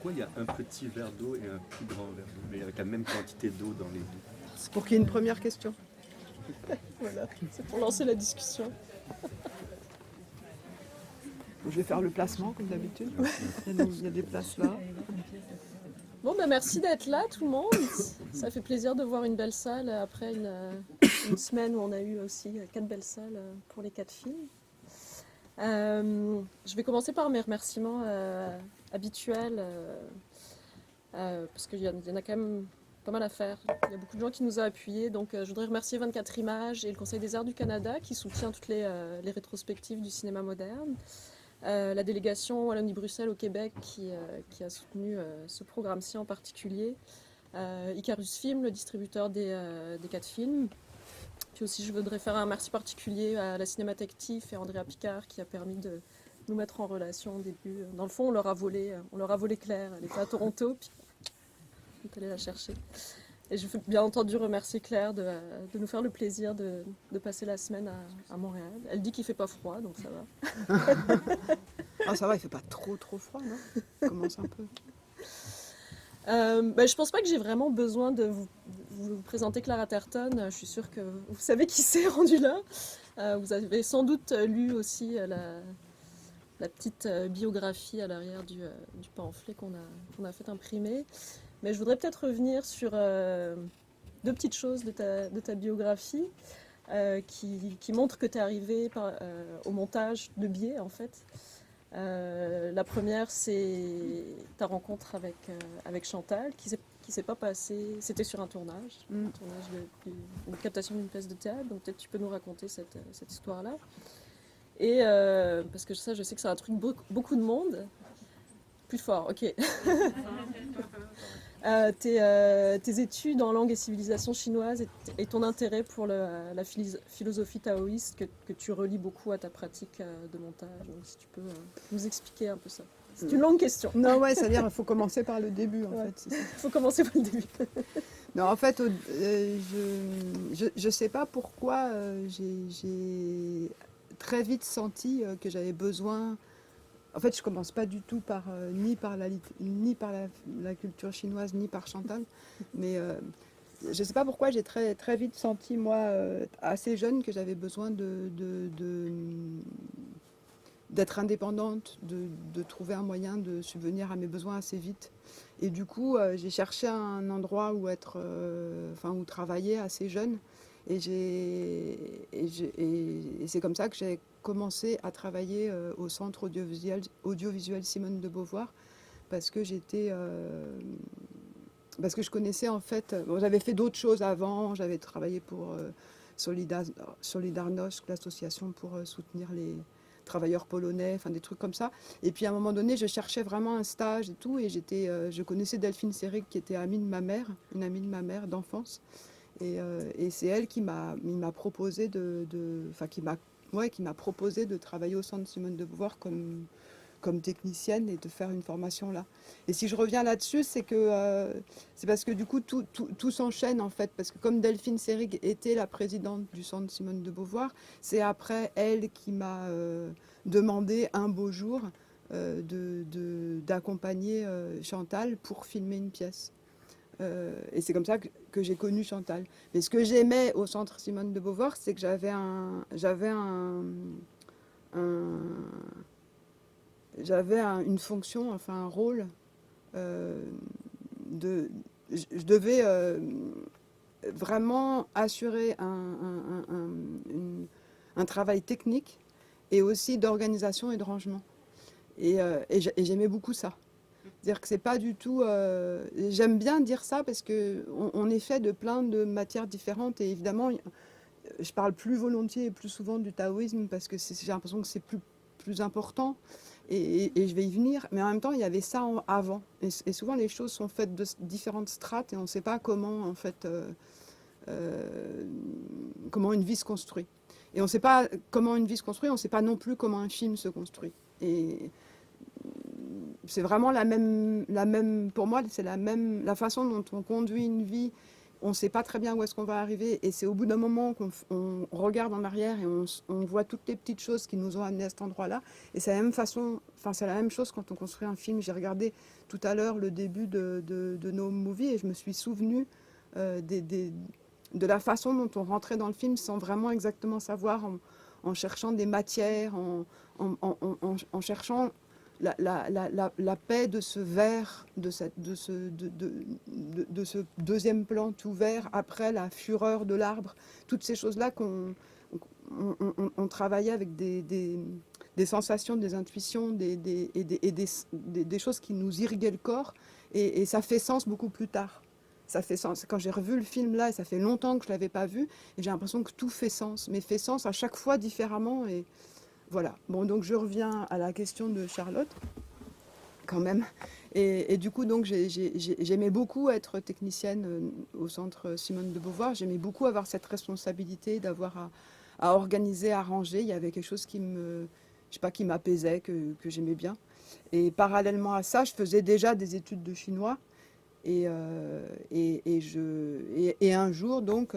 pourquoi il y a un petit verre d'eau et un plus grand verre d'eau, mais avec la même quantité d'eau dans les deux? C'est pour qu'il y ait une première question. Voilà, c'est pour lancer la discussion. Je vais faire le placement comme d'habitude. Il y a des places là. Bon, bah merci d'être là, tout le monde. Ça fait plaisir de voir une belle salle après une semaine où on a eu aussi 4 belles salles pour les 4 films. Je vais commencer par mes remerciements habituels, parce qu'il y en a quand même pas mal à faire. Il y a beaucoup de gens qui nous ont appuyés, donc je voudrais remercier 24 Images et le Conseil des Arts du Canada qui soutient toutes les rétrospectives du cinéma moderne. La délégation Wallonie-Bruxelles au Québec qui a soutenu ce programme-ci en particulier. Icarus Film, le distributeur des 4 films. Puis aussi, je voudrais faire un merci particulier à la Cinémathèque TIFF et Andrea Picard qui a permis de nous mettre en relation au début. Dans le fond, on leur a volé Claire. Elle était à Toronto, puis on est allé la chercher. Et je veux bien entendu remercier Claire de nous faire le plaisir de passer la semaine à Montréal. Elle dit qu'il ne fait pas froid, donc ça va. Ah, ça va, il fait pas trop froid, non? Commence un peu. Je pense pas que j'ai vraiment besoin de vous présenter Claire Atherton. Je suis sûre que vous savez qui s'est rendu là. Vous avez sans doute lu aussi la petite biographie à l'arrière du pamphlet qu'on a fait imprimer. Mais je voudrais peut-être revenir sur 2 petites choses de ta biographie qui montrent que tu es arrivée au montage de biais, en fait. La première, c'est ta rencontre avec Chantal, qui s'est pas passée. C'était sur un tournage, une captation d'une pièce de théâtre. Donc peut-être tu peux nous raconter cette histoire-là. Et parce que ça, je sais que ça intrigue beaucoup de monde. Plus fort, ok. Tes études en langue et civilisation chinoise et ton intérêt pour la philosophie taoïste que tu relis beaucoup à ta pratique de montage. Donc si tu peux nous expliquer un peu ça. C'est une longue question. Non, ouais, c'est-à-dire qu'il faut commencer par le début, en Ouais. fait. Il faut commencer par le début. Non, en fait, je sais pas pourquoi j'ai très vite senti que j'avais besoin. En fait, je commence pas du tout par ni par la culture chinoise ni par Chantal, mais je sais pas pourquoi j'ai très vite senti moi assez jeune que j'avais besoin d'être indépendante, de trouver un moyen de subvenir à mes besoins assez vite. Et du coup, j'ai cherché un endroit où où travailler assez jeune. Et c'est comme ça que j'ai commencé à travailler au Centre audiovisuel Simone de Beauvoir, parce que parce que je connaissais en fait. Bon, j'avais fait d'autres choses avant. J'avais travaillé pour Solidarność, l'association pour soutenir les travailleurs polonais, enfin des trucs comme ça. Et puis à un moment donné, je cherchais vraiment un stage et tout, et je connaissais Delphine Seyrig qui était amie de ma mère, une amie de ma mère d'enfance, et c'est elle qui m'a proposé qui m'a proposé de travailler au Centre Simone de Beauvoir comme technicienne et de faire une formation là. Et si je reviens là-dessus, c'est parce que du coup tout s'enchaîne en fait, parce que comme Delphine Seyrig était la présidente du Centre Simone de Beauvoir, c'est après elle qui m'a demandé un beau jour d'accompagner Chantal pour filmer une pièce. Et c'est comme ça que j'ai connu Chantal. Mais ce que j'aimais au Centre Simone de Beauvoir, c'est que j'avais une fonction, enfin un rôle je devais vraiment assurer un travail technique et aussi d'organisation et de rangement. Et j'aimais beaucoup ça. C'est-à-dire que c'est pas du tout. J'aime bien dire ça parce qu'on est fait de plein de matières différentes, et évidemment, je parle plus volontiers et plus souvent du taoïsme parce que j'ai l'impression que c'est plus important, et je vais y venir. Mais en même temps, il y avait ça avant, et souvent les choses sont faites de différentes strates et on ne sait pas comment en fait comment une vie se construit. Et on ne sait pas comment une vie se construit, on ne sait pas non plus comment un film se construit. Et c'est vraiment la même, pour moi, c'est la façon dont on conduit une vie. on ne sait pas très bien où est-ce qu'on va arriver. Et c'est au bout d'un moment qu'on regarde en arrière et on voit toutes les petites choses qui nous ont amenés à cet endroit-là. Et c'est la même façon, enfin c'est la même chose quand on construit un film. J'ai regardé tout à l'heure le début de No Movie et je me suis souvenue de la façon dont on rentrait dans le film sans vraiment exactement savoir, en cherchant des matières, en cherchant la paix de ce vert, de ce deuxième plan tout vert, après la fureur de l'arbre, toutes ces choses-là on travaillait avec des sensations, des intuitions, et des choses qui nous irriguaient le corps, et ça fait sens beaucoup plus tard. Ça fait sens. Quand j'ai revu le film là, et ça fait longtemps que je ne l'avais pas vu, et j'ai l'impression que tout fait sens, mais fait sens à chaque fois différemment. Et voilà. Bon, donc je reviens à la question de Charlotte, quand même. Et du coup, donc j'aimais beaucoup être technicienne au centre Simone de Beauvoir. J'aimais beaucoup avoir cette responsabilité d'avoir à organiser, à ranger. Il y avait quelque chose qui qui m'apaisait, que j'aimais bien. Et parallèlement à ça, je faisais déjà des études de chinois. Et un jour, donc,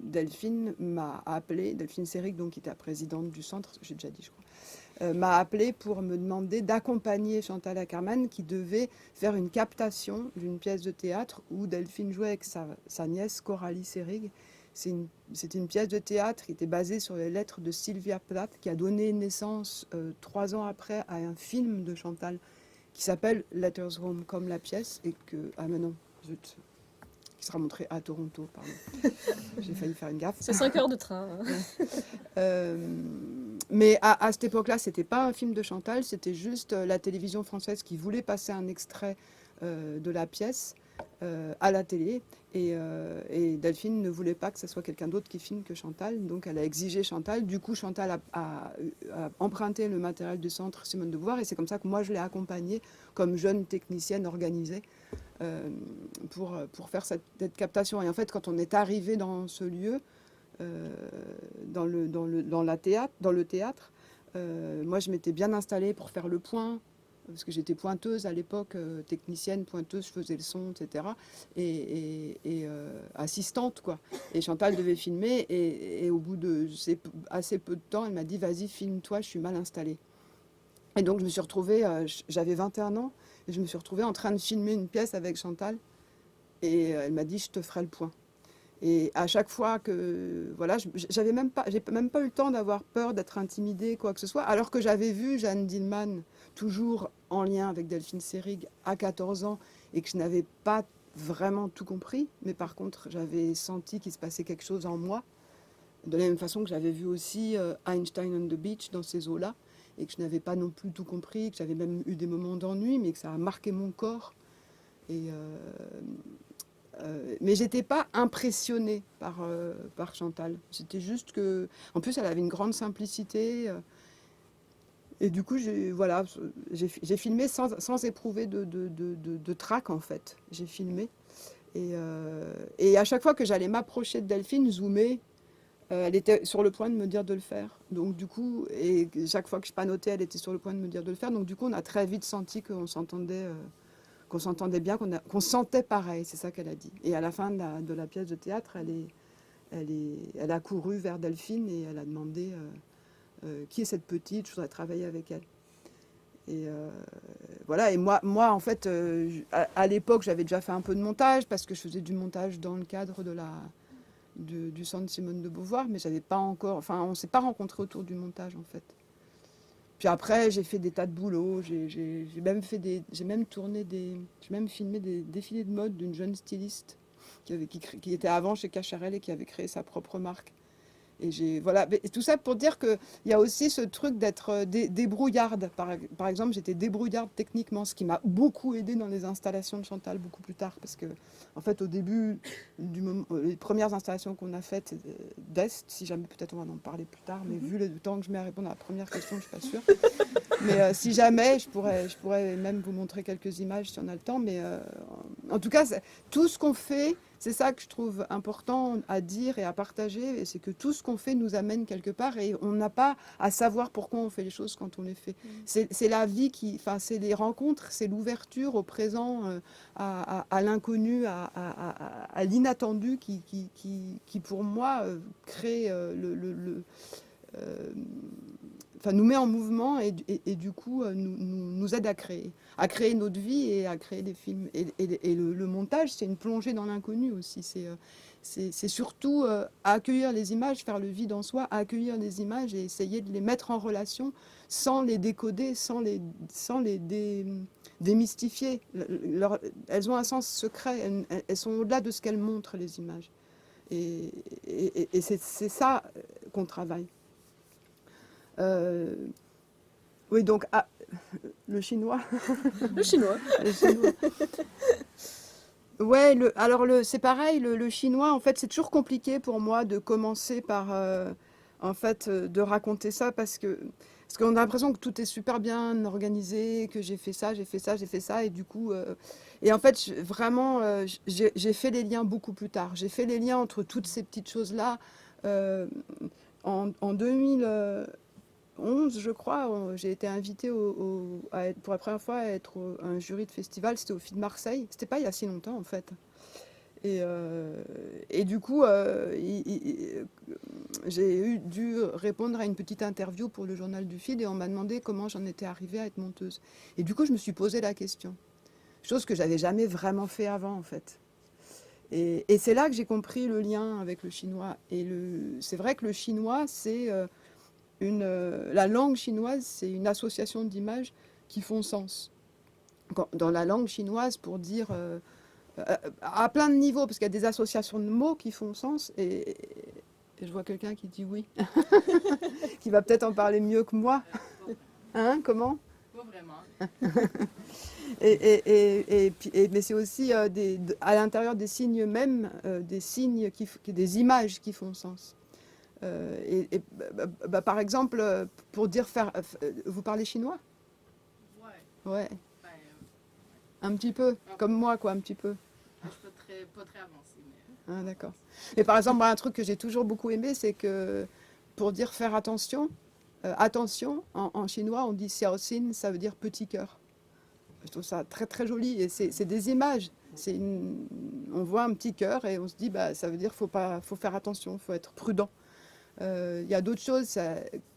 Delphine m'a appelée, Delphine Seyrig, donc, qui était la présidente du centre, j'ai déjà dit, je crois, m'a appelée pour me demander d'accompagner Chantal Akerman, qui devait faire une captation d'une pièce de théâtre où Delphine jouait avec sa nièce Coralie Seyrig. C'était une pièce de théâtre qui était basée sur les lettres de Sylvia Plath, qui a donné naissance 3 ans après à un film de Chantal qui s'appelle Letters Home, comme la pièce, et que... Ah mais non, zut. Qui sera montré à Toronto, pardon. J'ai failli faire une gaffe. C'est 5 heures de train. Mais à cette époque-là, c'était pas un film de Chantal, c'était juste la télévision française qui voulait passer un extrait de la pièce à la télé. Et Delphine ne voulait pas que ce soit quelqu'un d'autre qui filme que Chantal, donc elle a exigé Chantal. Du coup, Chantal a emprunté le matériel du centre Simone de Beauvoir, et c'est comme ça que moi je l'ai accompagnée comme jeune technicienne organisée pour faire cette captation. Et en fait, quand on est arrivé dans ce lieu, dans le théâtre, moi je m'étais bien installée pour faire le point, parce que j'étais pointeuse à l'époque, technicienne, pointeuse, je faisais le son, etc. Et assistante, quoi. Et Chantal devait filmer, et au bout de assez peu de temps, elle m'a dit « Vas-y, filme-toi, je suis mal installée ». Et donc je me suis retrouvée, j'avais 21 ans, et je me suis retrouvée en train de filmer une pièce avec Chantal, et elle m'a dit « Je te ferai le point ». Et à chaque fois que, voilà, j'ai même pas eu le temps d'avoir peur, d'être intimidée, quoi que ce soit, alors que j'avais vu Jeanne Dielman, toujours en lien avec Delphine Seyrig, à 14 ans, et que je n'avais pas vraiment tout compris, mais par contre, j'avais senti qu'il se passait quelque chose en moi, de la même façon que j'avais vu aussi Einstein on the Beach dans ces eaux-là, et que je n'avais pas non plus tout compris, que j'avais même eu des moments d'ennui, mais que ça a marqué mon corps. Mais j'étais pas impressionnée par Chantal. C'était juste que... En plus, elle avait une grande simplicité. Et du coup, j'ai filmé sans éprouver de trac, en fait. J'ai filmé. Et à chaque fois que j'allais m'approcher de Delphine, zoomer, elle était sur le point de me dire de le faire. Donc du coup, et chaque fois que je panotais, elle était sur le point de me dire de le faire. Donc du coup, on a très vite senti qu'on s'entendait bien, qu'on sentait pareil, c'est ça qu'elle a dit. Et à la fin de la pièce de théâtre, elle a couru vers Delphine et elle a demandé qui est cette petite, je voudrais travailler avec elle. Et voilà, et moi en fait, à l'époque, j'avais déjà fait un peu de montage, parce que je faisais du montage dans le cadre du centre Simone de Beauvoir, mais j'avais pas encore, enfin, on s'est pas rencontrés autour du montage, en fait. Puis après, j'ai fait des tas de boulots, j'ai même filmé des défilés de mode d'une jeune styliste qui était avant chez Cacharel et qui avait créé sa propre marque. Et voilà, et tout ça pour dire qu'il y a aussi ce truc d'être débrouillarde. Par exemple, j'étais débrouillarde techniquement, ce qui m'a beaucoup aidé dans les installations de Chantal beaucoup plus tard. Parce que, en fait, au début, les premières installations qu'on a faites d'Est, si jamais, peut-être on va en parler plus tard, mais vu le temps que je mets à répondre à la première question, je ne suis pas sûre. Mais si jamais, je pourrais même vous montrer quelques images si on a le temps. Mais En tout cas, tout ce qu'on fait, c'est ça que je trouve important à dire et à partager, et c'est que tout ce qu'on fait nous amène quelque part et on n'a pas à savoir pourquoi on fait les choses quand on les fait. C'est la vie enfin, c'est les rencontres, c'est l'ouverture au présent, à l'inconnu, à l'inattendu qui, pour moi, crée enfin, nous met en mouvement et du coup nous aide à créer notre vie et à créer des films. Et le montage, c'est une plongée dans l'inconnu aussi. C'est surtout accueillir les images, faire le vide en soi, accueillir les images et essayer de les mettre en relation sans les décoder, sans les démystifier. Elles ont un sens secret, elles sont au-delà de ce qu'elles montrent, les images. Et c'est ça qu'on travaille. Oui, donc le chinois. Le chinois. Le chinois. Ouais, alors c'est pareil, le chinois, en fait, c'est toujours compliqué pour moi de commencer par, en fait, de raconter ça parce qu'on a l'impression que tout est super bien organisé, que j'ai fait ça, j'ai fait ça, j'ai fait ça, et du coup, et en fait, vraiment, j'ai fait les liens beaucoup plus tard. J'ai fait les liens entre toutes ces petites choses-là en 2011, je crois. J'ai été invitée pour la première fois à être un jury de festival. C'était au FID de Marseille. C'était pas il y a si longtemps, en fait. Et du coup, j'ai dû répondre à une petite interview pour le journal du FID et on m'a demandé comment j'en étais arrivée à être monteuse. Et du coup, je me suis posé la question. Chose que j'avais jamais vraiment fait avant, en fait. Et c'est là que j'ai compris le lien avec le chinois. Et c'est vrai que le chinois, c'est la langue chinoise, c'est une association d'images qui font sens. Dans la langue chinoise, pour dire à plein de niveaux, parce qu'il y a des associations de mots qui font sens, et je vois quelqu'un qui dit oui, qui va peut-être en parler mieux que moi. Hein, comment? Pas vraiment. Mais c'est aussi à l'intérieur des signes mêmes, des signes, des images qui font sens. Par exemple, pour dire vous parlez chinois? Ouais. Ouais. Ben, Un petit peu, comme moi, quoi, un petit peu. je suis pas très avancée, mais... Ah, d'accord. Mais par exemple, un truc que j'ai toujours beaucoup aimé, c'est que pour dire faire attention, attention, en chinois, on dit xiaoxin, ça veut dire petit cœur. Je trouve ça très très joli et c'est des images. On voit un petit cœur et on se dit, bah, ça veut dire faut faire attention, faut être prudent. Il y a d'autres choses,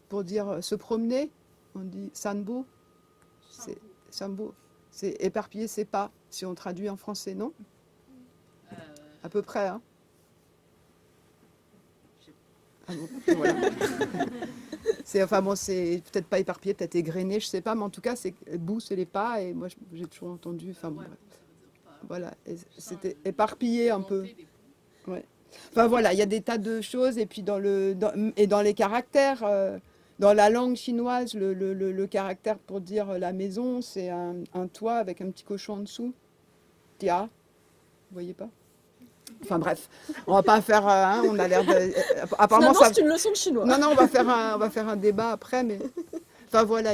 pour dire se promener, on dit sanbo. Sanbo, c'est éparpiller ses pas, si on traduit en français, non? À peu près, hein? Ah bon, voilà. C'est peut-être pas éparpillé, peut-être égrené, je sais pas, mais en tout cas, bout, c'est les pas, et moi, j'ai toujours entendu, enfin bon, Ouais, bref. ça veut dire pas. Voilà, c'était éparpillé un peu. Monter des poules. Ouais. Enfin voilà, il y a des tas de choses, et puis dans les caractères, dans la langue chinoise, le caractère pour dire la maison, c'est un toit avec un petit cochon en dessous. Tia, vous voyez pas? Enfin bref, on va pas faire, on a l'air de... Apparemment, Finalement, c'est une leçon de chinois. Non, on va faire un débat après, mais... Enfin voilà,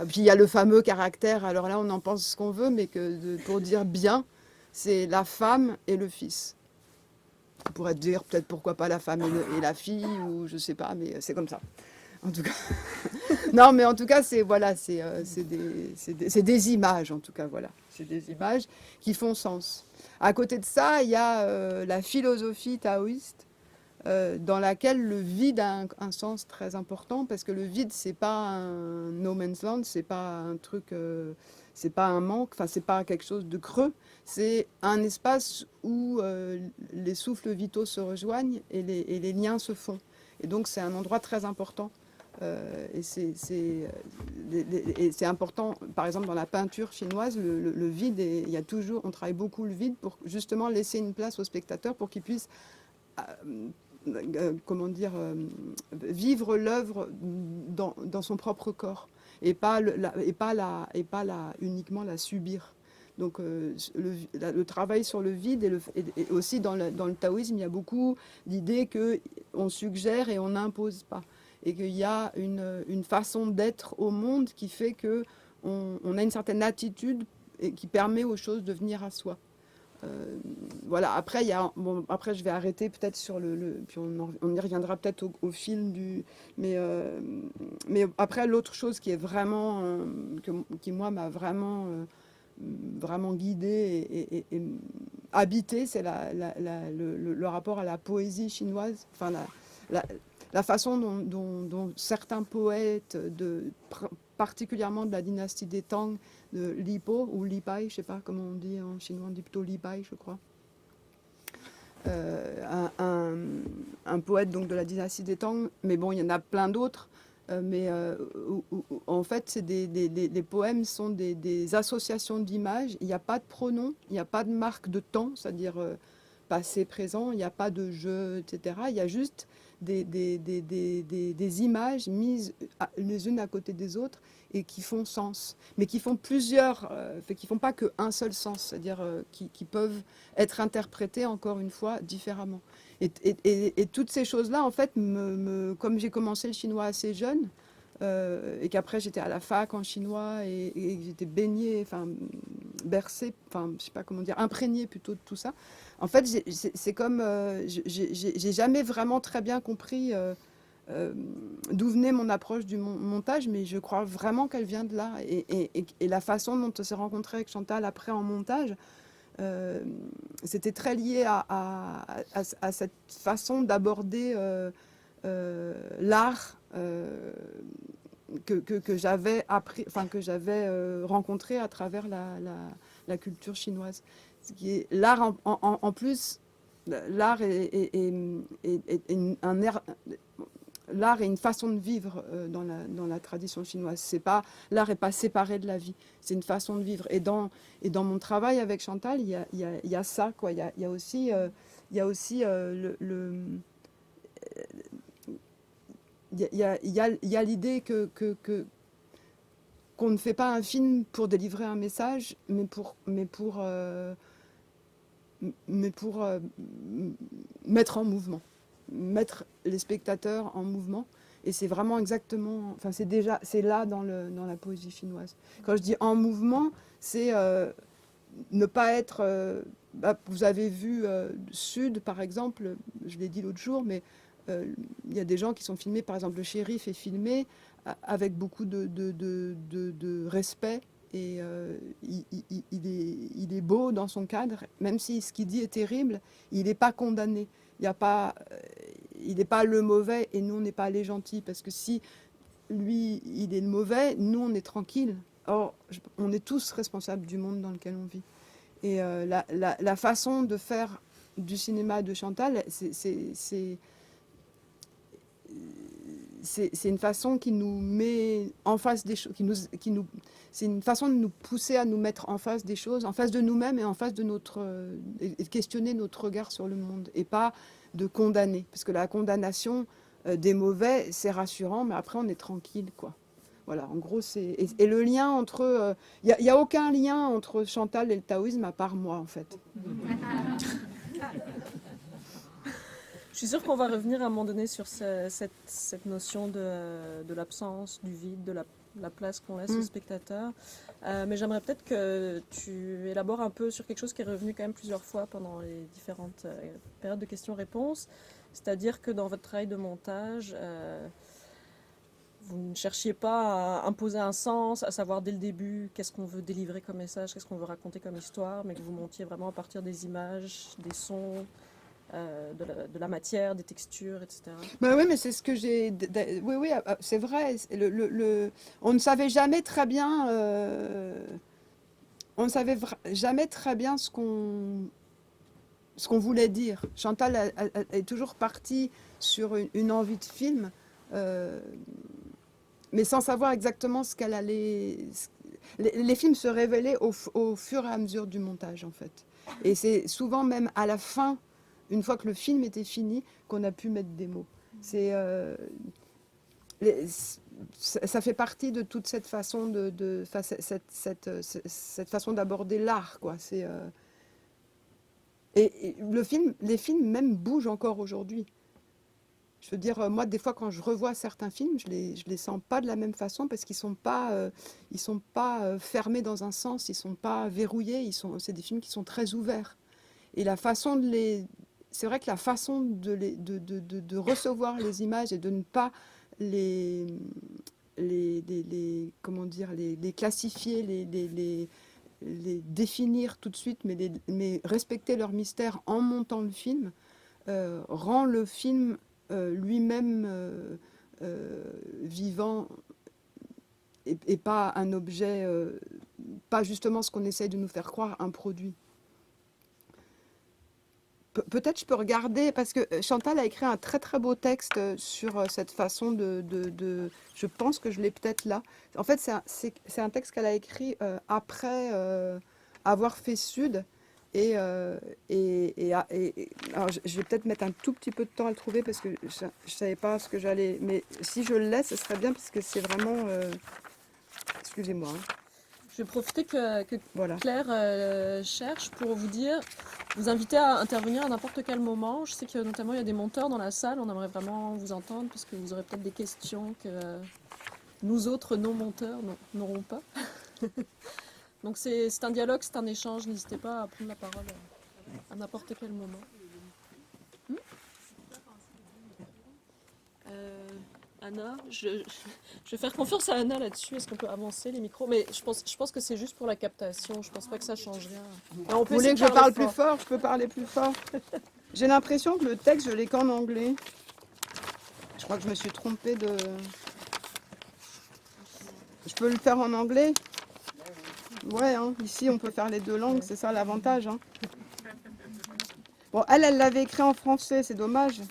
puis il y a le fameux caractère, alors là on en pense ce qu'on veut, mais pour dire bien, c'est la femme et le fils. On pourrait dire peut-être pourquoi pas la femme et la fille, ou je sais pas, mais c'est comme ça. En tout cas. Non, mais en tout cas, c'est des images, en tout cas, voilà. C'est des images qui font sens. À côté de ça, il y a la philosophie taoïste, dans laquelle le vide a un sens très important, parce que le vide, c'est pas un no man's land, c'est pas un truc, c'est pas un manque, enfin, c'est pas quelque chose de creux, c'est un espace où les souffles vitaux se rejoignent et les liens se font. Et donc, c'est un endroit très important. Et c'est important, par exemple, dans la peinture chinoise, le vide, on travaille beaucoup le vide pour justement laisser une place au spectateur pour qu'il puisse vivre l'œuvre dans son propre corps et pas uniquement la subir. Donc le travail sur le vide et aussi dans le taoïsme, il y a beaucoup d'idées qu'on suggère et on n'impose pas. Et qu'il y a une façon d'être au monde qui fait qu'on a une certaine attitude et qui permet aux choses de venir à soi. Voilà, après, après, je vais arrêter peut-être sur puis on y reviendra peut-être au film mais après, l'autre chose qui est vraiment, qui moi m'a vraiment guidée et habitée, c'est le rapport à la poésie chinoise, enfin la, la façon dont certains poètes, particulièrement de la dynastie des Tang, de Li Po ou Li Pai, je ne sais pas comment on dit en chinois, on dit plutôt Li Pai, je crois. Un poète donc de la dynastie des Tang, mais bon, il y en a plein d'autres. En fait, les poèmes sont des associations d'images. Il n'y a pas de pronom, il n'y a pas de marque de temps, c'est-à-dire passé, présent, il n'y a pas de jeu, etc. Il y a juste des images mises les unes à côté des autres et qui font sens, mais qui font plusieurs, qui ne font pas qu'un seul sens, c'est-à-dire qui peuvent être interprétées, encore une fois, différemment. Et toutes ces choses-là, en fait, comme j'ai commencé le chinois assez jeune, et qu'après j'étais à la fac en chinois et que j'étais baignée, enfin bercée, enfin je sais pas comment dire, imprégnée plutôt de tout ça. En fait, c'est comme j'ai jamais vraiment très bien compris d'où venait mon approche du montage, mais je crois vraiment qu'elle vient de là. Et la façon dont on s'est rencontré avec Chantal après en montage, c'était très lié à cette façon d'aborder l'art que j'avais appris, enfin que j'avais rencontré à travers la culture chinoise. Ce qui est l'art en plus, l'art l'art est une façon de vivre dans la tradition chinoise. C'est pas, l'art n'est pas séparé de la vie, c'est une façon de vivre. Et dans mon travail avec Chantal, il y a ça, quoi. Il y a aussi, il y a l'idée qu'on ne fait pas un film pour délivrer un message, mais pour mettre en mouvement, mettre les spectateurs en mouvement. Et c'est vraiment exactement, enfin c'est là dans la poésie chinoise. Quand je dis en mouvement, c'est ne pas être... vous avez vu Sud, par exemple, je l'ai dit l'autre jour, mais il y a des gens qui sont filmés, par exemple le shérif est filmé avec beaucoup de respect. Et il est beau dans son cadre, même si ce qu'il dit est terrible, il n'est pas condamné. Il n'est pas le mauvais et nous, on n'est pas les gentils. Parce que si lui, il est le mauvais, nous, on est tranquille. Or, on est tous responsables du monde dans lequel on vit. Et la façon de faire du cinéma de Chantal, c'est une façon qui nous met en face des choses, c'est une façon de nous pousser à nous mettre en face des choses, en face de nous-mêmes et en face de et de questionner notre regard sur le monde, et pas de condamner, parce que la condamnation des mauvais, c'est rassurant, mais après on est tranquille, quoi. Voilà, en gros, et le lien entre... Il n'y a aucun lien entre Chantal et le taoïsme, à part moi, en fait. Je suis sûre qu'on va revenir à un moment donné sur cette notion de l'absence, du vide, de la place qu'on laisse au spectateur. Mais j'aimerais peut-être que tu élabores un peu sur quelque chose qui est revenu quand même plusieurs fois pendant les différentes périodes de questions-réponses. C'est-à-dire que dans votre travail de montage, vous ne cherchiez pas à imposer un sens, à savoir dès le début qu'est-ce qu'on veut délivrer comme message, qu'est-ce qu'on veut raconter comme histoire, mais que vous montiez vraiment à partir des images, des sons, de la matière, des textures, etc. Ben oui, mais c'est ce que j'ai... Oui, c'est vrai. On ne savait jamais très bien... On ne savait jamais très bien ce qu'on voulait dire. Chantal est toujours partie sur une envie de film, mais sans savoir exactement ce qu'elle allait... Les films se révélaient au fur et à mesure du montage, en fait. Et c'est souvent même à la fin, une fois que le film était fini, qu'on a pu mettre des mots. Ça fait partie de toute cette façon cette façon d'aborder l'art, quoi. Et les films même bougent encore aujourd'hui. Je veux dire, moi, des fois, quand je revois certains films, je les sens pas de la même façon parce qu'ils sont pas fermés dans un sens, ils sont pas verrouillés. C'est des films qui sont très ouverts. Et la façon de les... C'est vrai que la façon de recevoir les images et de ne pas les, comment dire, les classifier, les définir tout de suite, mais respecter leur mystère en montant le film, rend le film lui-même vivant et pas un objet, pas justement ce qu'on essaye de nous faire croire, un produit. Peut-être je peux regarder, parce que Chantal a écrit un très très beau texte sur cette façon je pense que je l'ai peut-être là. En fait, c'est un texte qu'elle a écrit après avoir fait Sud. Alors, je vais peut-être mettre un tout petit peu de temps à le trouver parce que je ne savais pas ce que j'allais... Mais si je le laisse, ce serait bien parce que c'est vraiment... Excusez-moi. Hein. Je vais profiter que Voilà. Claire cherche pour vous inviter à intervenir à n'importe quel moment. Je sais que notamment il y a des monteurs dans la salle, on aimerait vraiment vous entendre parce que vous aurez peut-être des questions que nous autres non-monteurs n'aurons pas. Donc c'est un dialogue, c'est un échange, n'hésitez pas à prendre la parole à n'importe quel moment. Anna, je vais faire confiance à Anna là-dessus. Est-ce qu'on peut avancer les micros? Mais je pense que c'est juste pour la captation. Je pense pas que ça change rien. Vous voulez que je parle plus fort? Je peux parler plus fort. J'ai l'impression que le texte, je l'ai qu'en anglais. Je crois que je me suis trompée de... Je peux le faire en anglais? Ouais, hein, ici on peut faire les deux langues, c'est ça l'avantage. Hein. Bon, elle l'avait écrit en français, c'est dommage.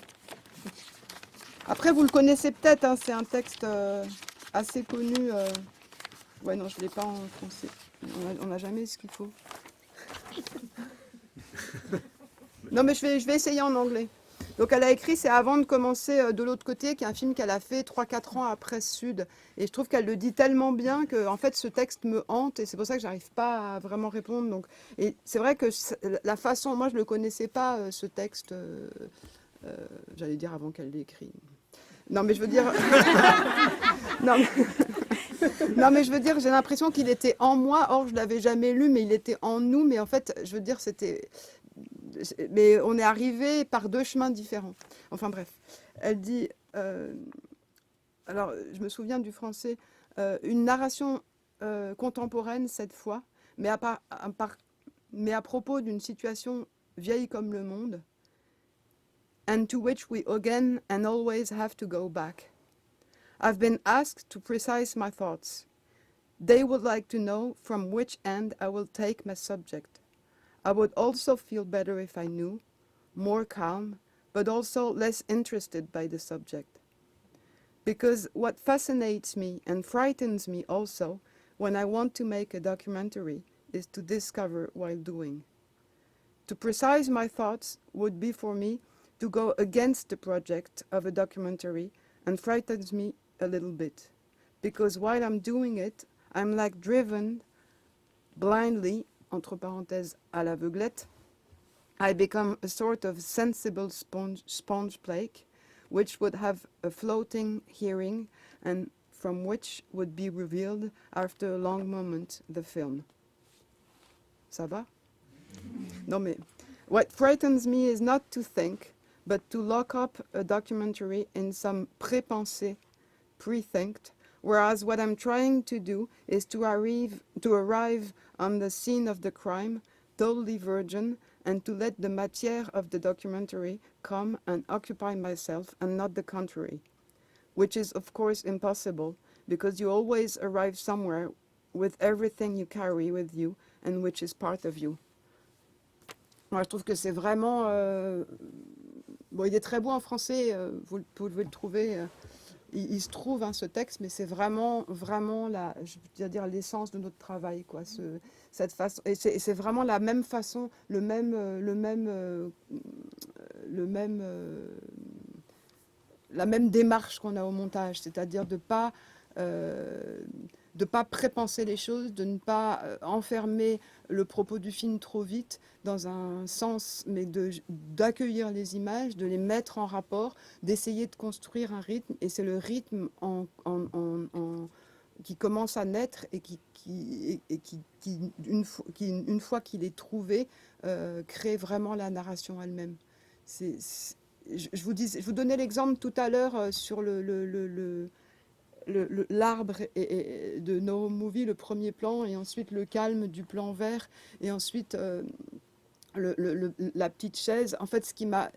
Après, vous le connaissez peut-être, hein, c'est un texte assez connu. Ouais, non, je ne l'ai pas en français. On n'a jamais ce qu'il faut. Non, mais je vais essayer en anglais. Donc, elle a écrit, c'est Avant de commencer de l'autre côté, qui est un film qu'elle a fait 3-4 ans après Sud. Et je trouve qu'elle le dit tellement bien que, en fait, ce texte me hante et c'est pour ça que j'arrive pas à vraiment répondre. Donc, et c'est vrai que la façon, moi, je le connaissais pas, ce texte. J'allais dire avant qu'elle l'ait écrit. Non, mais je veux dire... non, mais je veux dire, j'ai l'impression qu'il était en moi. Or, je l'avais jamais lu, mais il était en nous. Mais en fait, je veux dire, c'était... Mais on est arrivé par deux chemins différents. Enfin bref, elle dit... alors, je me souviens du français. Une narration contemporaine, cette fois, mais à propos d'une situation vieille comme le monde, and to which we again and always have to go back. I've been asked to precise my thoughts. They would like to know from which end I will take my subject. I would also feel better if I knew, more calm, but also less interested by the subject. Because what fascinates me and frightens me also when I want to make a documentary is to discover while doing. To precise my thoughts would be for me to go against the project of a documentary and frightens me a little bit. Because while I'm doing it, I'm like driven blindly, entre parenthèses, à l'aveuglette. I become a sort of sensible sponge flake, which would have a floating hearing and from which would be revealed after a long moment the film. Ça va? Non mais, what frightens me is not to think, but to lock up a documentary in some pré-pensée, pre-thinked, whereas what I'm trying to do is to arrive on the scene of the crime, totally virgin, and to let the matière of the documentary come and occupy myself and not the contrary, which is of course impossible, because you always arrive somewhere with everything you carry with you and which is part of you. Moi, je trouve que c'est vraiment... Bon, il est très beau en français, vous pouvez le trouver. Il se trouve, hein, ce texte, mais c'est vraiment, vraiment je veux dire, l'essence de notre travail, quoi. Cette façon, et c'est vraiment la même façon, la même démarche qu'on a au montage, c'est-à-dire de pas prépenser les choses, de ne pas enfermer le propos du film trop vite dans un sens, mais d'accueillir les images, de les mettre en rapport, d'essayer de construire un rythme. Et c'est le rythme qui commence à naître et une fois qu'il est trouvé, crée vraiment la narration elle-même. Je vous donnais l'exemple tout à l'heure sur l'arbre de No Movie, le premier plan, et ensuite le calme du plan vert, et ensuite la petite chaise. En fait, ce qui m'a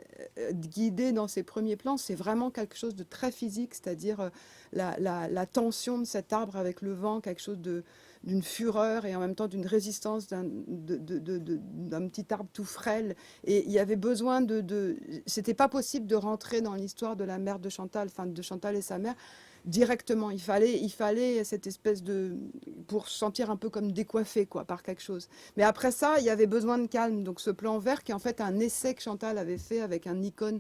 guidée dans ces premiers plans, c'est vraiment quelque chose de très physique, c'est-à-dire la tension de cet arbre avec le vent, quelque chose d'une fureur et en même temps d'une résistance d'un petit arbre tout frêle. Et il y avait besoin c'était pas possible de rentrer dans l'histoire de la mère de Chantal, enfin de Chantal et sa mère, directement. Il fallait cette espèce pour se sentir un peu comme décoiffé, quoi, par quelque chose. Mais après ça, il y avait besoin de calme. Donc ce plan vert, qui est en fait un essai que Chantal avait fait avec un Nikon,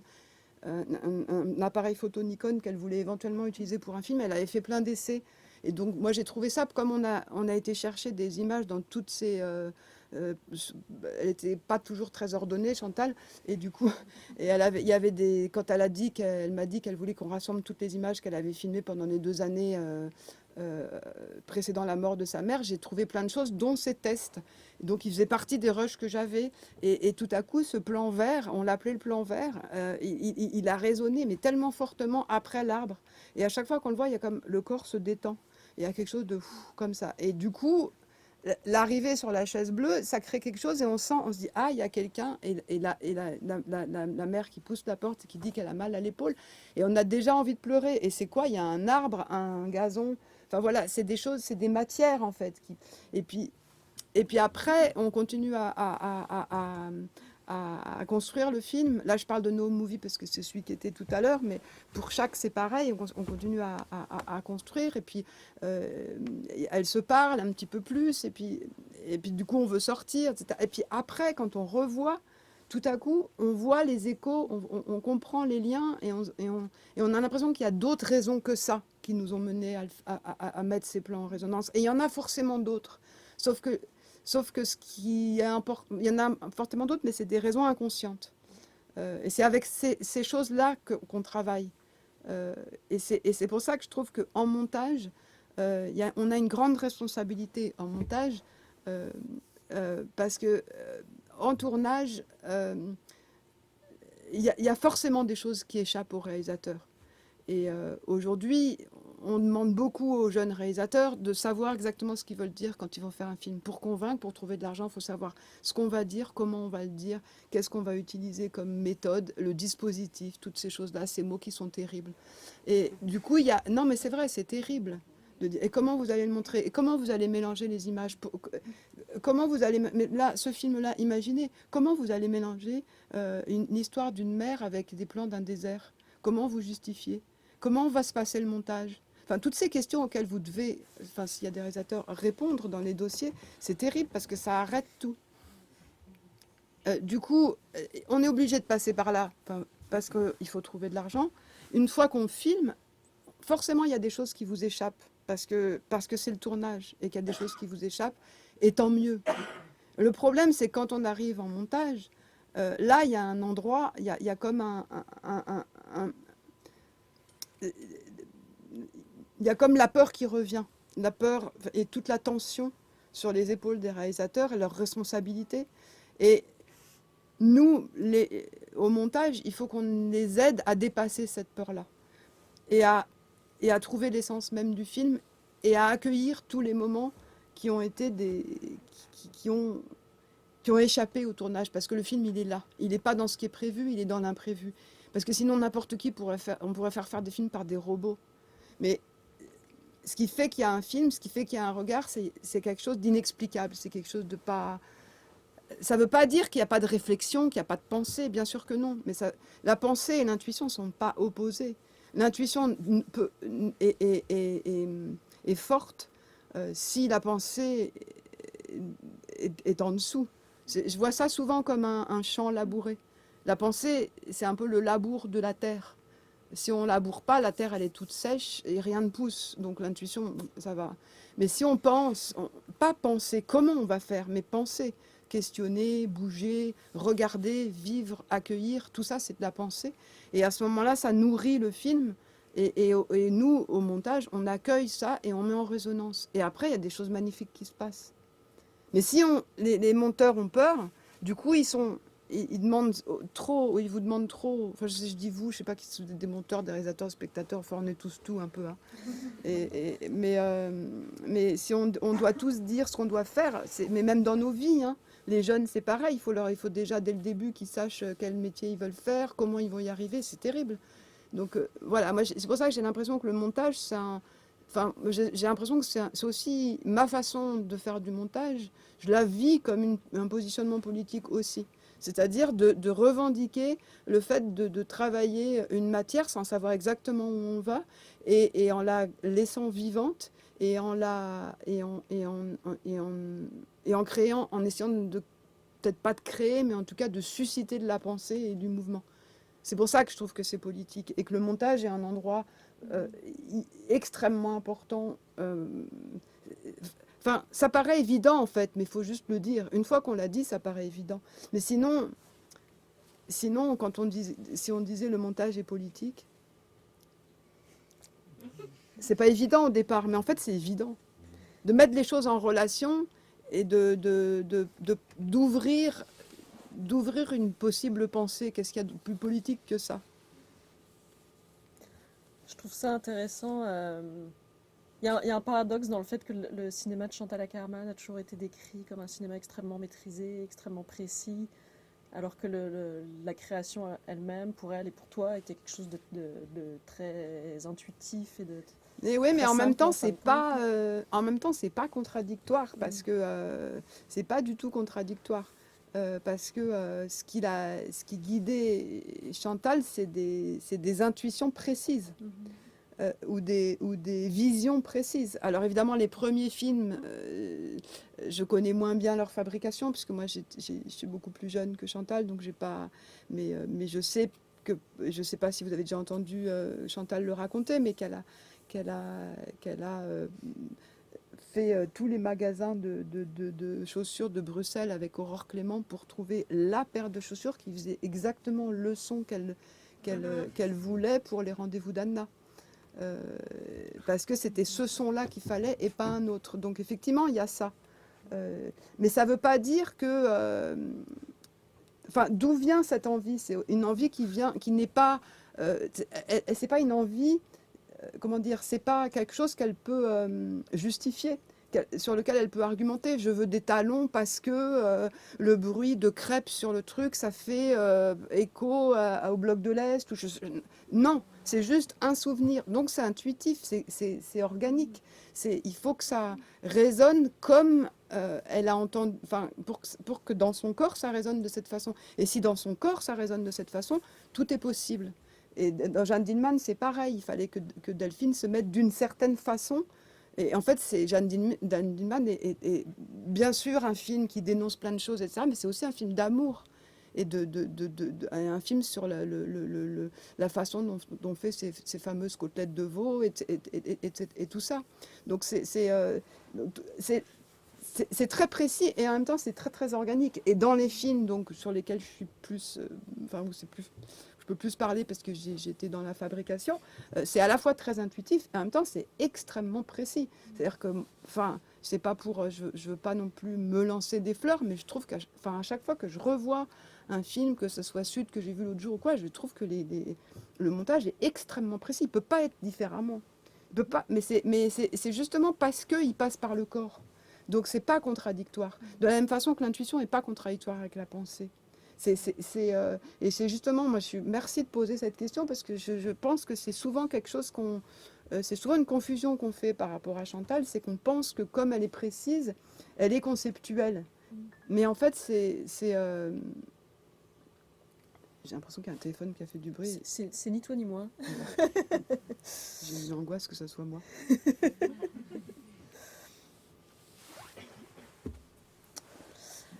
un appareil photo Nikon qu'elle voulait éventuellement utiliser pour un film. Elle avait fait plein d'essais. Et donc moi j'ai trouvé ça, comme on a été chercher des images dans toutes ces... elle n'était pas toujours très ordonnée, Chantal, et du coup, il y avait quand elle m'a dit qu'elle voulait qu'on rassemble toutes les images qu'elle avait filmées pendant les 2 années précédant la mort de sa mère, j'ai trouvé plein de choses, dont ces tests. Donc il faisait partie des rushs que j'avais, et tout à coup, ce plan vert, on l'appelait le plan vert, il a résonné, mais tellement fortement après l'arbre, et à chaque fois qu'on le voit, il y a comme le corps se détend, il y a quelque chose de comme ça, et du coup, l'arrivée sur la chaise bleue, ça crée quelque chose et on se dit, ah, il y a quelqu'un, et la mère qui pousse la porte et qui dit qu'elle a mal à l'épaule, et on a déjà envie de pleurer. Et c'est quoi? Il y a un arbre, un gazon, enfin voilà, c'est des choses, c'est des matières en fait. Et puis après, on continue à construire le film. Là, je parle de No Movie parce que c'est celui qui était tout à l'heure, mais pour chaque, c'est pareil. On continue à construire. Et puis, elle se parle un petit peu plus. Et puis du coup, on veut sortir, etc. Et puis après, quand on revoit, tout à coup, on voit les échos, on comprend les liens, et on a l'impression qu'il y a d'autres raisons que ça qui nous ont menés à mettre ces plans en résonance. Et il y en a forcément d'autres. Sauf que ce qui est important, il y en a fortement d'autres, mais c'est des raisons inconscientes. Et c'est avec ces choses-là qu'on travaille. Et c'est pour ça que je trouve qu'en montage, on a une grande responsabilité en montage, parce que en tournage, il y a forcément des choses qui échappent au réalisateur. Et aujourd'hui, on demande beaucoup aux jeunes réalisateurs de savoir exactement ce qu'ils veulent dire quand ils vont faire un film. Pour convaincre, pour trouver de l'argent, il faut savoir ce qu'on va dire, comment on va le dire, qu'est-ce qu'on va utiliser comme méthode, le dispositif, toutes ces choses-là, ces mots qui sont terribles. Et du coup, non mais c'est vrai, c'est terrible. Et comment vous allez le montrer? Et comment vous allez mélanger les images? Comment vous allez... Mais là, ce film-là, imaginez, comment vous allez mélanger une histoire d'une mer avec des plans d'un désert? Comment vous justifiez? Comment va se passer le montage? Enfin, toutes ces questions auxquelles vous devez, enfin, s'il y a des réalisateurs, répondre dans les dossiers, c'est terrible parce que ça arrête tout. Du coup, on est obligé de passer par là parce qu'il faut trouver de l'argent. Une fois qu'on filme, forcément, il y a des choses qui vous échappent parce que c'est le tournage et qu'il y a des choses qui vous échappent, et tant mieux. Le problème, c'est quand on arrive en montage, là, il y a un endroit, il y a comme il y a comme la peur qui revient, la peur et toute la tension sur les épaules des réalisateurs et leurs responsabilités. Et nous, au montage, il faut qu'on les aide à dépasser cette peur-là et à trouver l'essence même du film et à accueillir tous les moments qui ont été qui ont échappé au tournage, parce que le film, il est là. Il n'est pas dans ce qui est prévu, il est dans l'imprévu. Parce que sinon, n'importe qui on pourrait faire des films par des robots. Mais ce qui fait qu'il y a un film, ce qui fait qu'il y a un regard, c'est quelque chose d'inexplicable. C'est quelque chose de pas... Ça ne veut pas dire qu'il n'y a pas de réflexion, qu'il n'y a pas de pensée, bien sûr que non. Mais la pensée et l'intuition ne sont pas opposées. L'intuition est forte si la pensée est en dessous. Je vois ça souvent comme un champ labouré. La pensée, c'est un peu le labour de la terre. Si on ne laboure pas, la terre, elle est toute sèche et rien ne pousse. Donc l'intuition, ça va. Mais si on pense, pas penser comment on va faire, mais penser, questionner, bouger, regarder, vivre, accueillir, tout ça, c'est de la pensée. Et à ce moment-là, ça nourrit le film Et nous, au montage, on accueille ça et on met en résonance. Et après, il y a des choses magnifiques qui se passent. Mais si les monteurs ont peur, du coup, ils demandent trop, ils vous demandent trop. Enfin, je dis vous, je sais pas qui sont des monteurs, des réalisateurs, des spectateurs, enfin, on est tous tout un peu. Hein. Mais si on doit tous dire ce qu'on doit faire, mais même dans nos vies, hein, les jeunes, c'est pareil. Il faut déjà dès le début qu'ils sachent quel métier ils veulent faire, comment ils vont y arriver. C'est terrible. Donc voilà, moi c'est pour ça que j'ai l'impression que le montage, j'ai l'impression que c'est aussi ma façon de faire du montage. Je la vis comme un positionnement politique aussi. C'est-à-dire de revendiquer le fait de travailler une matière sans savoir exactement où on va et en la laissant vivante et en créant, en essayant peut-être pas de créer, mais en tout cas de susciter de la pensée et du mouvement. C'est pour ça que je trouve que c'est politique et que le montage est un endroit extrêmement important. Enfin, ça paraît évident en fait, mais il faut juste le dire. Une fois qu'on l'a dit, ça paraît évident. Mais sinon si on disait le montage est politique, c'est pas évident au départ, mais en fait c'est évident. De mettre les choses en relation et d'ouvrir une possible pensée. Qu'est-ce qu'il y a de plus politique que ça? Je trouve ça intéressant. Il y a un paradoxe dans le fait que le cinéma de Chantal Akerman a toujours été décrit comme un cinéma extrêmement maîtrisé, extrêmement précis, alors que la création elle-même, pour elle et pour toi, était quelque chose de très intuitif et de Et oui, mais très en même simple temps, en fin de compte. en même temps, c'est pas contradictoire parce que c'est pas du tout contradictoire. Parce que ce qui guidait Chantal, c'est des intuitions précises. Ou des visions précises. Alors évidemment, les premiers films, je connais moins bien leur fabrication, puisque moi je suis beaucoup plus jeune que Chantal, donc j'ai pas. Mais je sais pas si vous avez déjà entendu Chantal le raconter, mais qu'elle a fait tous les magasins de chaussures de Bruxelles avec Aurore Clément pour trouver la paire de chaussures qui faisait exactement le son qu'elle voulait pour les rendez-vous d'Anna. Parce que c'était ce son-là qu'il fallait et pas un autre. Donc effectivement, il y a ça. Mais ça ne veut pas dire que... Enfin, d'où vient cette envie? C'est une envie qui n'est pas... c'est pas une envie... comment dire? C'est pas quelque chose qu'elle peut justifier, sur lequel elle peut argumenter. Je veux des talons parce que le bruit de crêpes sur le truc, ça fait écho au bloc de l'Est. Non, c'est juste un souvenir. Donc c'est intuitif, c'est organique. Il faut que ça résonne comme elle a entendu, enfin, pour que dans son corps ça résonne de cette façon. Et si dans son corps ça résonne de cette façon, tout est possible. Et dans Jeanne Dielman, c'est pareil. Il fallait que Delphine se mette d'une certaine façon. Et en fait, Jeanne Dielman est bien sûr un film qui dénonce plein de choses, etc. Mais c'est aussi un film d'amour. Et un film sur la façon dont on fait ces fameuses côtelettes de veau et tout ça. Donc c'est très précis et en même temps c'est très très organique. Et dans les films donc, sur lesquels je suis plus... enfin, je peux plus parler parce que j'étais dans la fabrication, c'est à la fois très intuitif et en même temps c'est extrêmement précis. C'est-à-dire que, enfin, c'est pas pour... je veux pas non plus me lancer des fleurs, mais je trouve qu'à chaque fois que je revois un film, que ce soit Sud que j'ai vu l'autre jour ou quoi, je trouve que le montage est extrêmement précis. Il peut pas être différemment. Il peut pas, mais c'est justement parce qu'il passe par le corps. Donc c'est pas contradictoire. De la même façon que l'intuition n'est pas contradictoire avec la pensée. Et c'est justement, merci de poser cette question parce que je pense que c'est souvent quelque chose c'est souvent une confusion qu'on fait par rapport à Chantal, c'est qu'on pense que comme elle est précise, elle est conceptuelle. Mais en fait, j'ai l'impression qu'il y a un téléphone qui a fait du bruit. C'est ni toi ni moi. J'ai une angoisse que ce soit moi.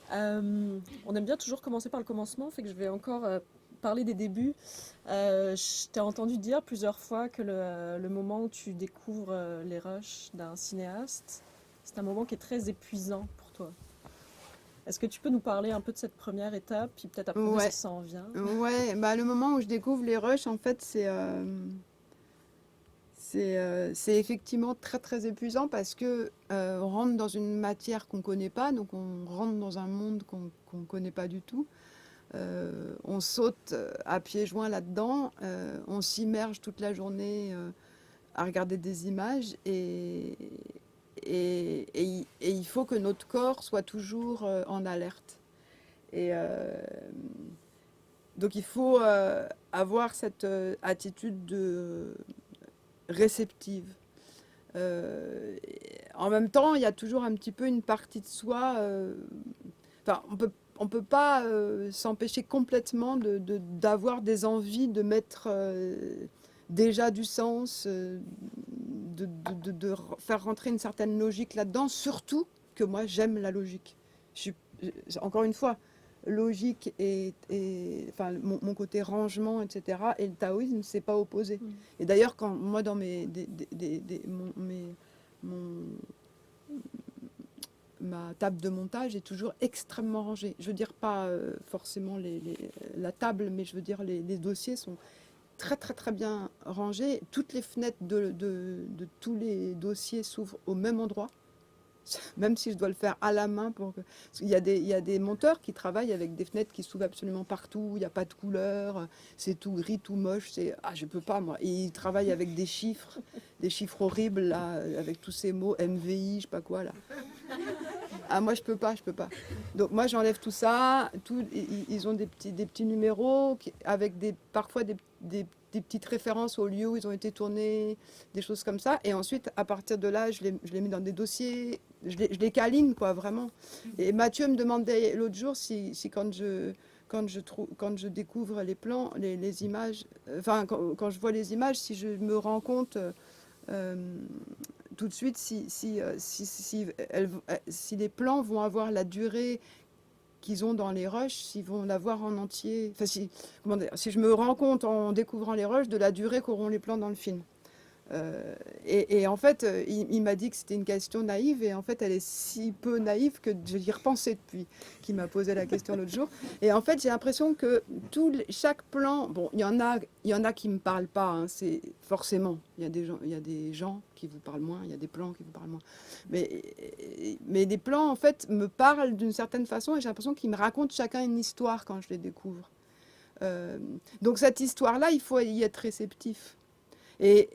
On aime bien toujours commencer par le commencement, fait que je vais encore parler des débuts. Je t'ai entendu dire plusieurs fois que le moment où tu découvres les rushs d'un cinéaste, c'est un moment qui est très épuisant pour toi. Est-ce que tu peux nous parler un peu de cette première étape, puis peut-être après de ce qui s'en vient? Ouais, bah, le moment où je découvre les rushs, en fait, C'est effectivement très très épuisant parce que on rentre dans une matière qu'on ne connaît pas, donc on rentre dans un monde qu'on ne connaît pas du tout. On saute à pieds joints là-dedans, on s'immerge toute la journée à regarder des images et il faut que notre corps soit toujours en alerte. Et donc il faut avoir cette attitude de réceptive. En même temps, il y a toujours un petit peu une partie de soi. Enfin, on peut pas s'empêcher complètement d'avoir des envies de mettre déjà du sens, de faire rentrer une certaine logique là-dedans. Surtout que moi, j'aime la logique. Encore une fois, logique enfin, mon côté rangement, etc. Et le taoïsme, c'est pas opposé. Et d'ailleurs, quand moi, dans ma table de montage est toujours extrêmement rangée. Je veux dire pas forcément la table, mais je veux dire les dossiers sont très très très bien rangés. Toutes les fenêtres de tous les dossiers s'ouvrent au même endroit. Même si je dois le faire à la main. Parce qu'il y a des monteurs qui travaillent avec des fenêtres qui s'ouvrent absolument partout, il n'y a pas de couleur, c'est tout gris, tout moche. Je peux pas, moi. Et ils travaillent avec des chiffres horribles, là, avec tous ces mots, MVI, je sais pas quoi, là. Ah, moi, je peux pas. Donc, moi, j'enlève tout ça. Ils ont des petits numéros avec parfois des petites références aux lieux où ils ont été tournés, des choses comme ça. Et ensuite, à partir de là, je les mets dans des dossiers, je les câline, quoi, vraiment. Et Mathieu me demandait l'autre jour si quand je découvre les plans, les images, enfin, quand je vois les images, si je me rends compte tout de suite si les plans vont avoir la durée qu'ils ont dans les rushs, s'ils vont l'avoir en entier. Enfin, si je me rends compte en découvrant les rushs de la durée qu'auront les plans dans le film. Et en fait, il m'a dit que c'était une question naïve, et en fait, elle est si peu naïve que je y repensais depuis qu'il m'a posé la question l'autre jour. Et en fait, j'ai l'impression que chaque plan, bon, il y en a qui me parlent pas, hein, c'est forcément. Il y a des gens qui vous parlent moins, il y a des plans qui vous parlent moins. Mais des plans, en fait, me parlent d'une certaine façon, et j'ai l'impression qu'ils me racontent chacun une histoire quand je les découvre. Donc cette histoire-là, il faut y être réceptif. Et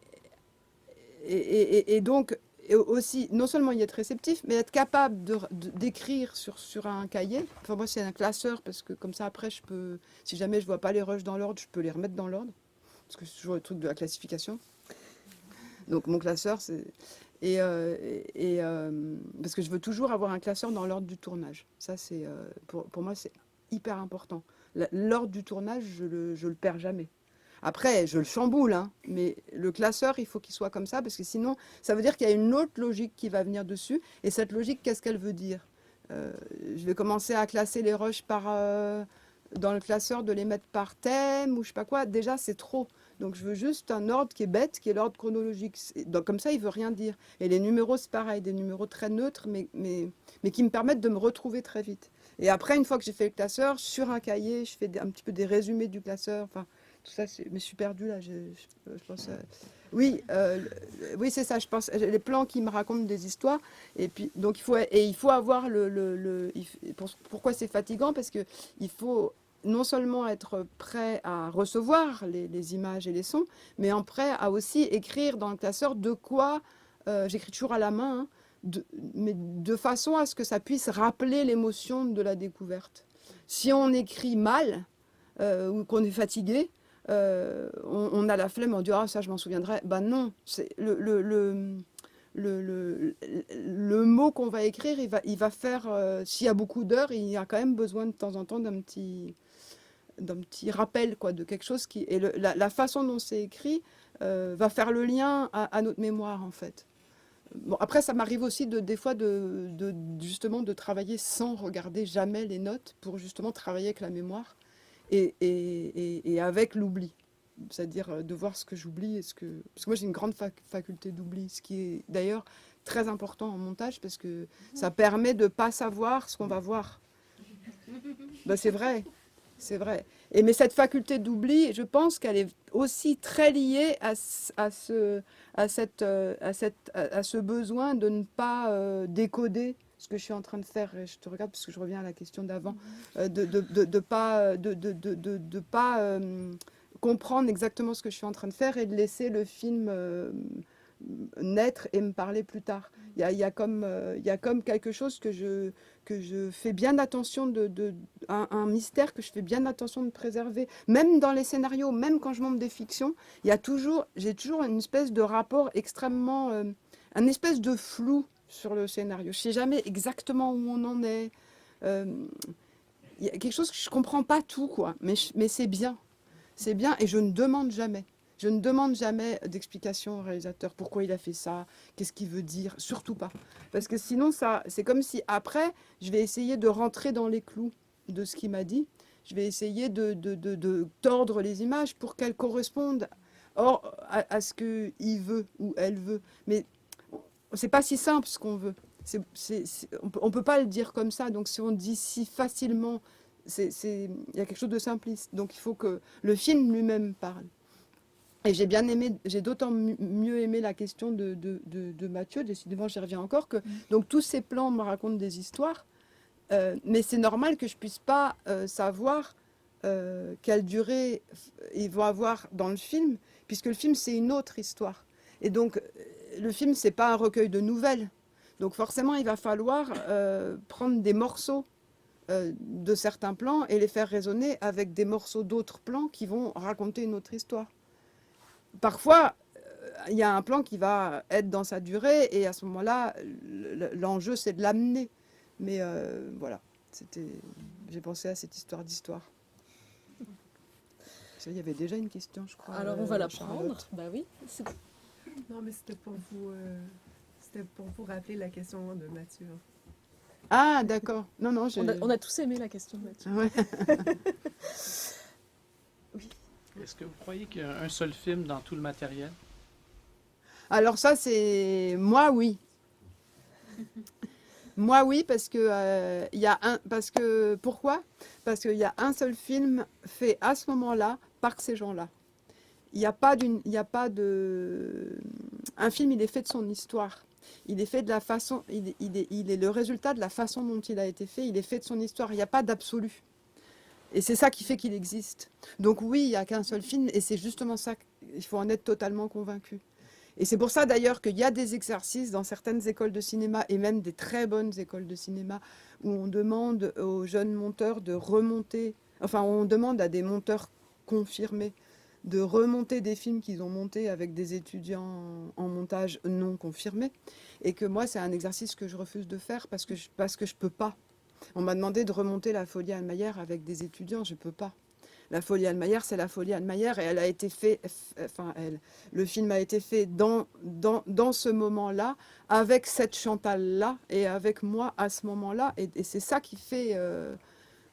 donc, aussi, non seulement y être réceptif, mais être capable d'écrire sur un cahier. Enfin, moi, c'est un classeur, parce que comme ça, après, si jamais je vois pas les rushs dans l'ordre, je peux les remettre dans l'ordre. Parce que c'est toujours le truc de la classification. Donc, mon classeur, c'est... parce que je veux toujours avoir un classeur dans l'ordre du tournage. Ça, c'est pour moi, c'est hyper important. L'ordre du tournage, je le perds jamais. Après, je le chamboule, hein, mais le classeur, il faut qu'il soit comme ça, parce que sinon, ça veut dire qu'il y a une autre logique qui va venir dessus. Et cette logique, qu'est-ce qu'elle veut dire ? Je vais commencer à classer les rushs dans le classeur, de les mettre par thème, ou je sais pas quoi. Déjà, c'est trop. Donc, je veux juste un ordre qui est bête, qui est l'ordre chronologique. Donc, comme ça, il veut rien dire. Et les numéros, c'est pareil, des numéros très neutres, mais qui me permettent de me retrouver très vite. Et après, une fois que j'ai fait le classeur, sur un cahier, je fais un petit peu des résumés du classeur. Enfin, tout ça, mais je suis perdue là. Je pense. Oui, c'est ça. Je pense les plans qui me racontent des histoires. Et puis, donc il faut avoir pourquoi c'est fatigant, parce que il faut non seulement être prêt à recevoir les images et les sons, mais prêt à aussi écrire dans le classeur de quoi. J'écris toujours à la main, hein, mais de façon à ce que ça puisse rappeler l'émotion de la découverte. Si on écrit mal ou qu'on est fatigué, on a la flemme, on dit ah ça je m'en souviendrai. Ben non, c'est le mot qu'on va écrire, il va faire s'il y a beaucoup d'heures, il y a quand même besoin de temps en temps d'un petit rappel, quoi, de quelque chose qui, et la façon dont c'est écrit va faire le lien à notre mémoire, en fait. Bon, après, ça m'arrive aussi des fois justement de travailler sans regarder jamais les notes, pour justement travailler avec la mémoire et avec l'oubli. C'est-à-dire de voir ce que j'oublie. Parce que moi, j'ai une grande faculté d'oubli, ce qui est d'ailleurs très important en montage, parce que ça permet de ne pas savoir ce qu'on va voir. Ben, c'est vrai. C'est vrai. Mais cette faculté d'oubli, je pense qu'elle est aussi très liée à ce besoin de ne pas décoder ce que je suis en train de faire. Et je te regarde parce que je reviens à la question d'avant, de pas comprendre exactement ce que je suis en train de faire et de laisser le film naître et me parler plus tard. Il y a comme quelque chose que je fais bien attention un mystère que je fais bien attention de préserver. Même dans les scénarios, même quand je monte des fictions, j'ai toujours une espèce de rapport extrêmement, un espèce de flou sur le scénario. Je sais jamais exactement où on en est. Il y a quelque chose que je comprends pas tout, quoi. Mais c'est bien. C'est bien et je ne demande jamais. Je ne demande jamais d'explication au réalisateur. Pourquoi il a fait ça? Qu'est-ce qu'il veut dire? Surtout pas. Parce que sinon, c'est comme si après, je vais essayer de rentrer dans les clous de ce qu'il m'a dit. Je vais essayer de tordre les images pour qu'elles correspondent à ce qu'il veut ou elle veut. Mais c'est pas si simple ce qu'on veut. On peut pas le dire comme ça. Donc si on dit si facilement, il y a quelque chose de simpliste. Donc il faut que le film lui-même parle. Et j'ai d'autant mieux aimé la question de Mathieu, décidément j'y reviens encore, que donc tous ces plans me racontent des histoires, mais c'est normal que je puisse pas savoir quelle durée ils vont avoir dans le film, puisque le film c'est une autre histoire. Et donc le film c'est pas un recueil de nouvelles. Donc forcément il va falloir prendre des morceaux de certains plans et les faire résonner avec des morceaux d'autres plans qui vont raconter une autre histoire. Parfois, il y a un plan qui va être dans sa durée et à ce moment-là, l'enjeu, c'est de l'amener. Mais voilà, j'ai pensé à cette histoire d'histoire. Il y avait déjà une question, je crois. Alors on va la Charlotte. prendre. Bah oui. Non, mais c'était pour vous rappeler la question de Mathieu. Ah, d'accord. Non, On a tous aimé la question de Mathieu. Ouais. Est-ce que vous croyez qu'il y a un seul film dans tout le matériel? Alors ça, c'est... Moi, oui. Moi, oui, parce que Pourquoi? Parce qu'il y a un seul film fait à ce moment-là par ces gens-là. Il n'y a pas de... Un film, il est fait de son histoire. Il est fait de la façon... Il est le résultat de la façon dont il a été fait. Il est fait de son histoire. Il n'y a pas d'absolu. Et c'est ça qui fait qu'il existe. Donc oui, il n'y a qu'un seul film, et c'est justement ça, il faut en être totalement convaincu. Et c'est pour ça d'ailleurs qu'il y a des exercices dans certaines écoles de cinéma, et même des très bonnes écoles de cinéma, où on demande aux jeunes monteurs de remonter, enfin on demande à des monteurs confirmés de remonter des films qu'ils ont montés avec des étudiants en montage non confirmés, et que moi c'est un exercice que je refuse de faire parce que je peux pas. On m'a demandé de remonter la Folie Anne-Maillère avec des étudiants, je ne peux pas. La Folie Anne-Maillère, c'est la Folie Anne-Maillère et elle a été fait, le film a été fait dans ce moment-là, avec cette Chantal-là et avec moi à ce moment-là. Et c'est ça qui fait...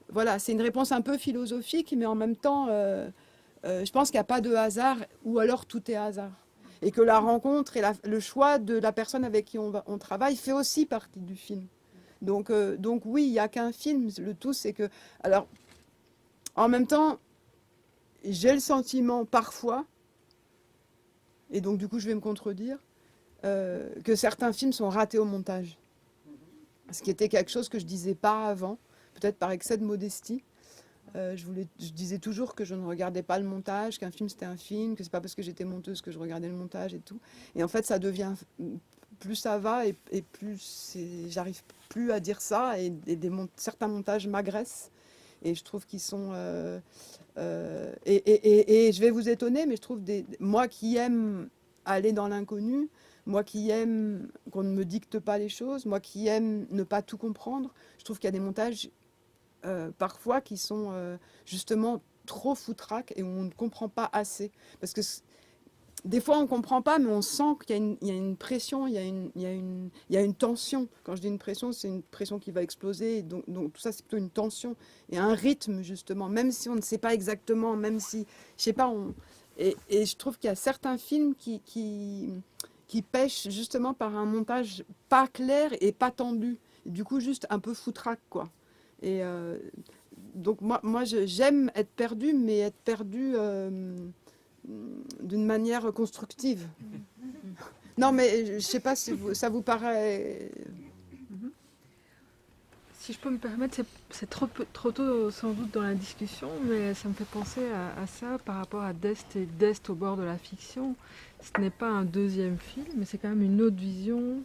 voilà, c'est une réponse un peu philosophique, mais en même temps, je pense qu'il n'y a pas de hasard, ou alors tout est hasard. Et que la rencontre et le choix de la personne avec qui on travaille fait aussi partie du film. Donc oui, il n'y a qu'un film. Le tout, c'est que... Alors, en même temps, j'ai le sentiment, parfois, et donc du coup, je vais me contredire, que certains films sont ratés au montage. Ce qui était quelque chose que je ne disais pas avant, peut-être par excès de modestie. Je disais toujours que je ne regardais pas le montage, qu'un film, c'était un film, que ce n'est pas parce que j'étais monteuse que je regardais le montage et tout. Et en fait, ça devient... Plus ça va et plus j'arrive plus à dire ça et certains montages m'agressent et je trouve qu'ils sont et je vais vous étonner, mais je trouve moi qui aime aller dans l'inconnu, moi qui aime qu'on ne me dicte pas les choses, moi qui aime ne pas tout comprendre, je trouve qu'il y a des montages parfois qui sont justement trop foutraques et où on ne comprend pas assez parce que des fois, on ne comprend pas, mais on sent qu'il y a une pression, il y a une tension. Quand je dis une pression, c'est une pression qui va exploser. Donc tout ça, c'est plutôt une tension et un rythme, justement. Même si on ne sait pas exactement, même si, je sais pas, et je trouve qu'il y a certains films qui pêchent justement par un montage pas clair et pas tendu. Et du coup, juste un peu foutraque, quoi. Et donc moi j'aime être perdue, mais être perdue d'une manière constructive. Non, mais je sais pas si ça vous paraît... Si je peux me permettre, c'est trop tôt sans doute dans la discussion, mais ça me fait penser à ça par rapport à Dest et Dest au bord de la fiction. Ce n'est pas un deuxième film, mais c'est quand même une autre vision.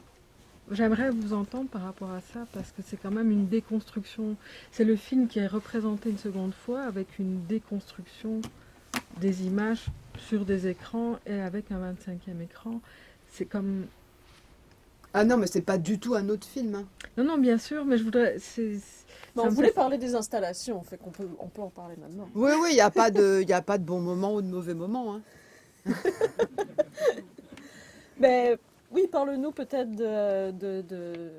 J'aimerais vous entendre par rapport à ça, parce que c'est quand même une déconstruction. C'est le film qui est représenté une seconde fois avec une déconstruction des images sur des écrans et avec un 25e écran. C'est comme... Ah non, mais c'est pas du tout un autre film. Hein. Non, bien sûr, mais je voudrais... On voulait parler des installations, fait qu'on peut, on peut en parler maintenant. Oui, il n'y a pas de bon moment ou de mauvais moment. Hein. Mais oui, parle-nous peut-être de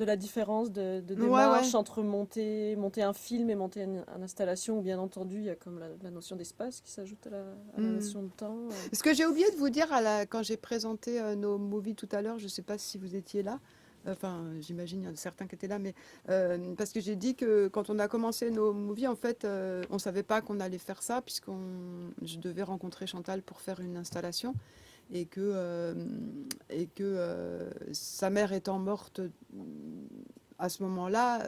la différence de démarche entre monter un film et monter une installation, où bien entendu il y a comme la notion d'espace qui s'ajoute à la notion de temps. Ce que j'ai oublié de vous dire quand j'ai présenté nos movies tout à l'heure, je ne sais pas si vous étiez là, enfin j'imagine il y en a certains qui étaient là, mais parce que j'ai dit que quand on a commencé nos movies, en fait on ne savait pas qu'on allait faire ça, je devais rencontrer Chantal pour faire une installation. Et que sa mère étant morte à ce moment-là,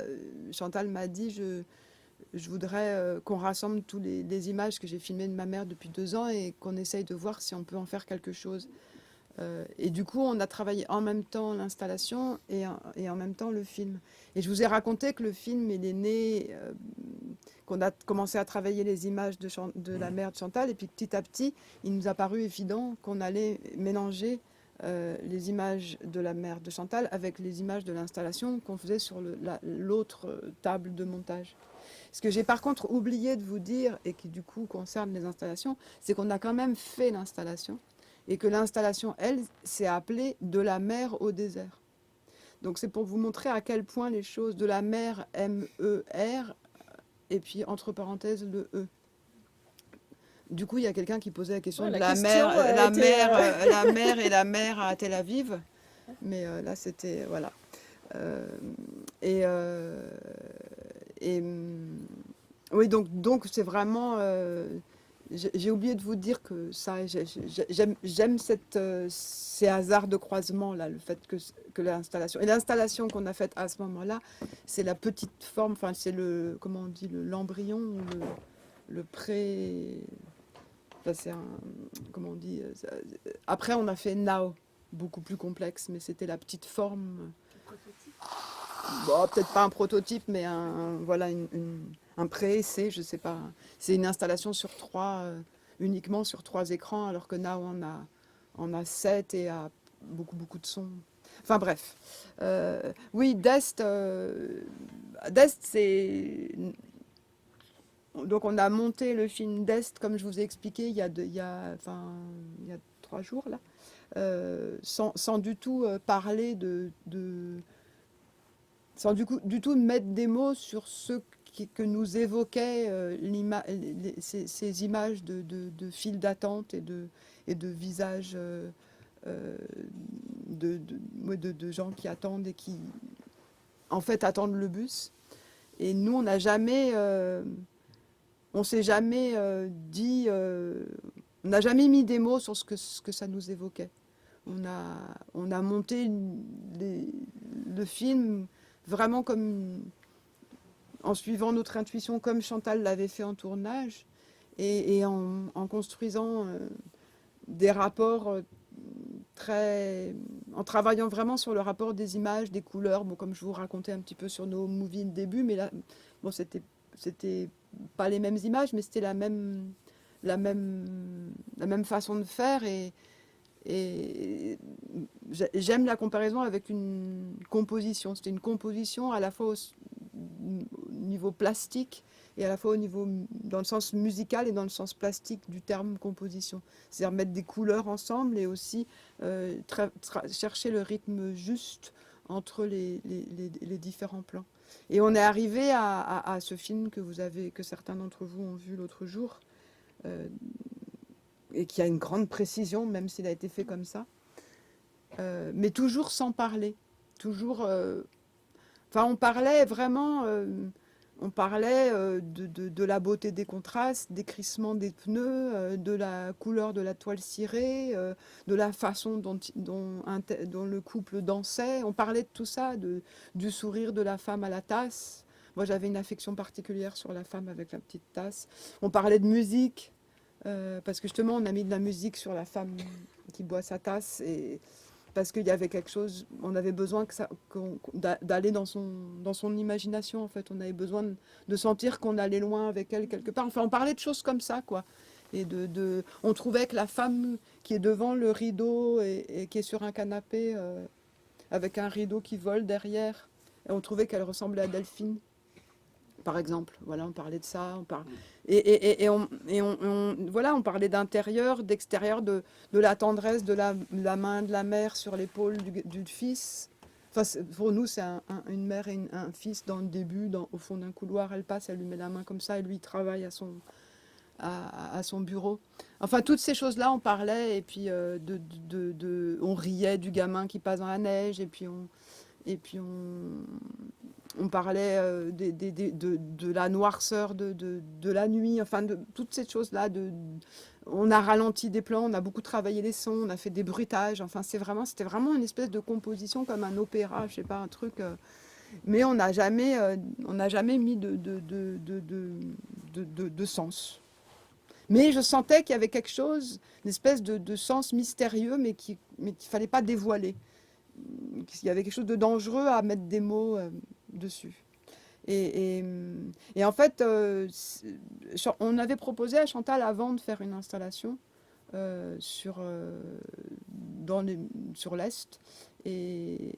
Chantal m'a dit je voudrais qu'on rassemble toutes les images que j'ai filmées de ma mère depuis 2 ans et qu'on essaye de voir si on peut en faire quelque chose. Et du coup, on a travaillé en même temps l'installation et en même temps le film. Et je vous ai raconté que le film, il est né, qu'on a commencé à travailler les images de la mère de Chantal, et puis petit à petit, il nous a paru évident qu'on allait mélanger les images de la mère de Chantal avec les images de l'installation qu'on faisait sur l'autre table de montage. Ce que j'ai par contre oublié de vous dire, et qui du coup concerne les installations, c'est qu'on a quand même fait l'installation. Et que l'installation, elle, s'est appelée « De la mer au désert ». Donc c'est pour vous montrer à quel point les choses, de la mer, M-E-R, et puis entre parenthèses le E. Du coup, il y a quelqu'un qui posait la question de la mer et la mer à Tel Aviv. Mais là, c'était... Voilà. Oui, donc c'est vraiment... J'ai oublié de vous dire que ça, j'aime ces hasards de croisement là, le fait que l'installation et l'installation qu'on a faite à ce moment-là, c'est la petite forme, enfin c'est comment on dit, l'embryon ou le pré, enfin c'est comment on dit. Après on a fait Now, beaucoup plus complexe, mais c'était la petite forme. Bon, peut-être pas un prototype, mais voilà un pré-essai, je sais pas. C'est une installation sur 3, uniquement sur 3 écrans, alors que Now on a 7 et a beaucoup de sons. Enfin bref. Oui, Dest, c'est... Donc on a monté le film Dest, comme je vous ai expliqué, il y a 3 jours, là, sans du tout parler sans du tout mettre des mots sur ce que nous évoquaient ces images de files d'attente et de visages de gens qui attendent et qui, en fait, attendent le bus. Et nous, on s'est jamais dit... on n'a jamais mis des mots sur ce que ça nous évoquait. On a monté le film vraiment en suivant notre intuition, comme Chantal l'avait fait en tournage, et en construisant des rapports en travaillant vraiment sur le rapport des images, des couleurs, bon, comme je vous racontais un petit peu sur nos movies de début, mais là, bon, c'était pas les mêmes images, mais c'était la même façon de faire, et j'aime la comparaison avec une composition. C'était une composition à la fois au niveau plastique et à la fois dans le sens musical et dans le sens plastique du terme composition. C'est-à-dire mettre des couleurs ensemble et aussi chercher le rythme juste entre les différents plans. Et on est arrivé à ce film que certains d'entre vous ont vu l'autre jour, et qui a une grande précision, même s'il a été fait comme ça, mais toujours sans parler, toujours Enfin, on parlait vraiment, de la beauté des contrastes, des crissements des pneus, de la couleur de la toile cirée, de la façon dont le couple dansait. On parlait de tout ça, du sourire de la femme à la tasse. Moi, j'avais une affection particulière sur la femme avec la petite tasse. On parlait de musique, parce que justement, on a mis de la musique sur la femme qui boit sa tasse. Parce qu'il y avait quelque chose, on avait besoin d'aller dans son imagination, en fait. On avait besoin de sentir qu'on allait loin avec elle quelque part. Enfin, on parlait de choses comme ça, quoi. Et on trouvait que la femme qui est devant le rideau et qui est sur un canapé avec un rideau qui vole derrière, et on trouvait qu'elle ressemblait à Delphine, par exemple. Voilà, on parlait de ça. On parlait d'intérieur, d'extérieur, de la tendresse de la main de la mère sur l'épaule du fils. Enfin, pour nous, c'est une mère et un fils dans le début, au fond d'un couloir. Elle passe, elle lui met la main comme ça, et lui il travaille à son bureau. Enfin, toutes ces choses-là, on parlait, et puis on riait du gamin qui passe dans la neige, et puis on parlait de la noirceur de la nuit, enfin de toutes ces choses-là. On a ralenti des plans, on a beaucoup travaillé les sons, on a fait des bruitages. Enfin, c'était vraiment une espèce de composition comme un opéra, je sais pas, un truc. Mais on n'a jamais mis de sens. Mais je sentais qu'il y avait quelque chose, une espèce de sens mystérieux, mais qu'il fallait pas dévoiler. Il y avait quelque chose de dangereux à mettre des mots dessus. Et en fait, on avait proposé à Chantal avant de faire une installation sur l'Est. Et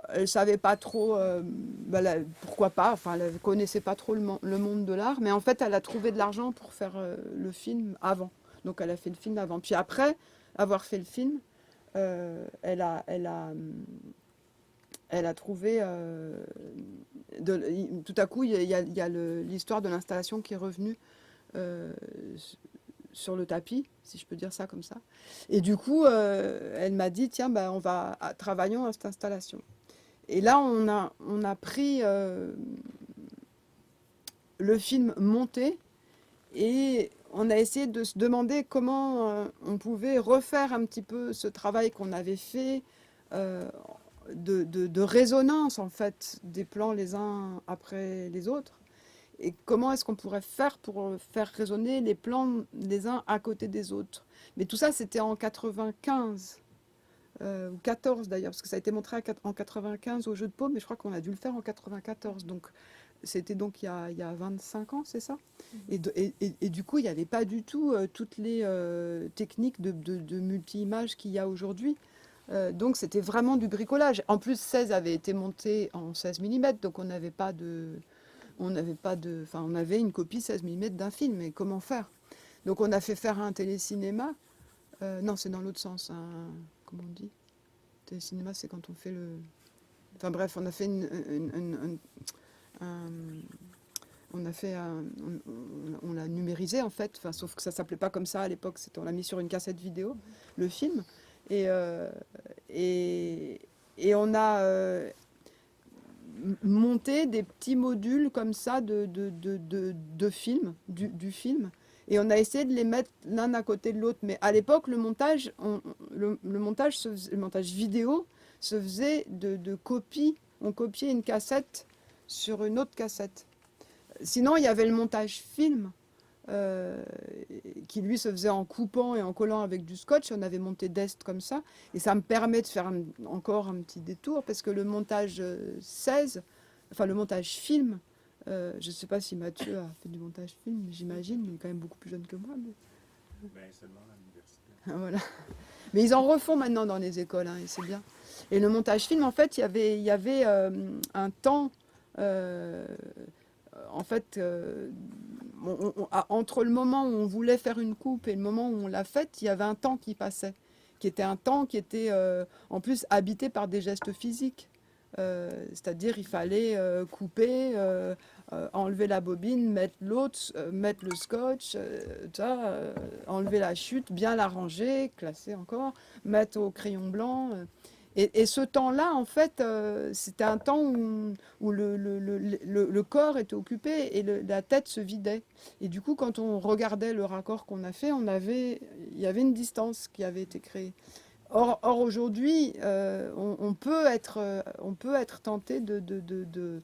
elle ne savait pas trop pourquoi pas. Enfin, elle ne connaissait pas trop le monde de l'art. Mais en fait, elle a trouvé de l'argent pour faire le film avant. Donc, elle a fait le film avant. Puis après avoir fait le film, elle a trouvé, tout à coup, il y a l'histoire de l'installation qui est revenue sur le tapis, si je peux dire ça comme ça. Et du coup, elle m'a dit, tiens, travaillons à cette installation. Et là, on a pris le film monté, et on a essayé de se demander comment on pouvait refaire un petit peu ce travail qu'on avait fait, de résonance, en fait, des plans les uns après les autres. Et comment est-ce qu'on pourrait faire pour faire résonner les plans les uns à côté des autres. Mais tout ça, c'était en 95, ou 14 d'ailleurs, parce que ça a été montré en 95 au Jeu de Paume, mais je crois qu'on a dû le faire en 94. Donc, c'était donc il y a 25 ans, c'est ça? Et du coup, il n'y avait pas du tout toutes les techniques de multi-images qu'il y a aujourd'hui. Donc, c'était vraiment du bricolage. En plus, 16 avait été monté en 16 mm, donc on avait une copie 16 mm d'un film, mais comment faire? Donc, on a fait faire un télécinéma. Non, c'est dans l'autre sens. Comment on dit? Télécinéma, c'est quand on fait le... Enfin bref, on a fait on l'a numérisé en fait, enfin, sauf que ça s'appelait pas comme ça à l'époque, on l'a mis sur une cassette vidéo, le film, et on a monté des petits modules comme ça de films, du film, et on a essayé de les mettre l'un à côté de l'autre. Mais à l'époque, le montage vidéo se faisait de copies. On copiait une cassette sur une autre cassette. Sinon, il y avait le montage film qui, lui, se faisait en coupant et en collant avec du scotch. On avait monté d'est comme ça. Et ça me permet de faire encore un petit détour, parce que le montage 16, enfin le montage film, je ne sais pas si Mathieu a fait du montage film, j'imagine, il est quand même beaucoup plus jeune que moi. Ben, seulement à l'université. Voilà. Mais ils en refont maintenant dans les écoles, et c'est bien. Et le montage film, en fait, il y avait un temps... en fait, entre le moment où on voulait faire une coupe et le moment où on l'a faite, il y avait un temps qui passait, qui était un temps qui était en plus habité par des gestes physiques. C'est-à-dire, il fallait couper, enlever la bobine, mettre l'autre, mettre le scotch, enlever la chute, bien la ranger, classer encore, mettre au crayon blanc. Et ce temps-là, en fait, c'était un temps où le corps était occupé et la tête se vidait. Et du coup, quand on regardait le raccord qu'on a fait, il y avait une distance qui avait été créée. Or aujourd'hui, on peut être tenté de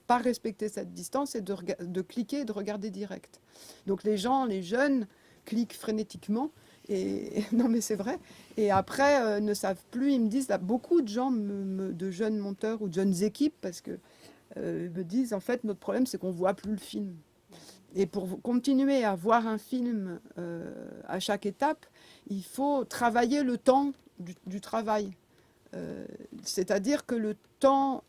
pas respecter cette distance et de cliquer et de regarder direct. Donc les jeunes cliquent frénétiquement et non mais c'est vrai. Et après ne savent plus. Ils me disent, là, beaucoup de gens, de jeunes monteurs ou de jeunes équipes, parce que ils me disent en fait notre problème c'est qu'on voit plus le film. Et pour continuer à voir un film à chaque étape, il faut travailler le temps du travail. C'est-à-dire que le temps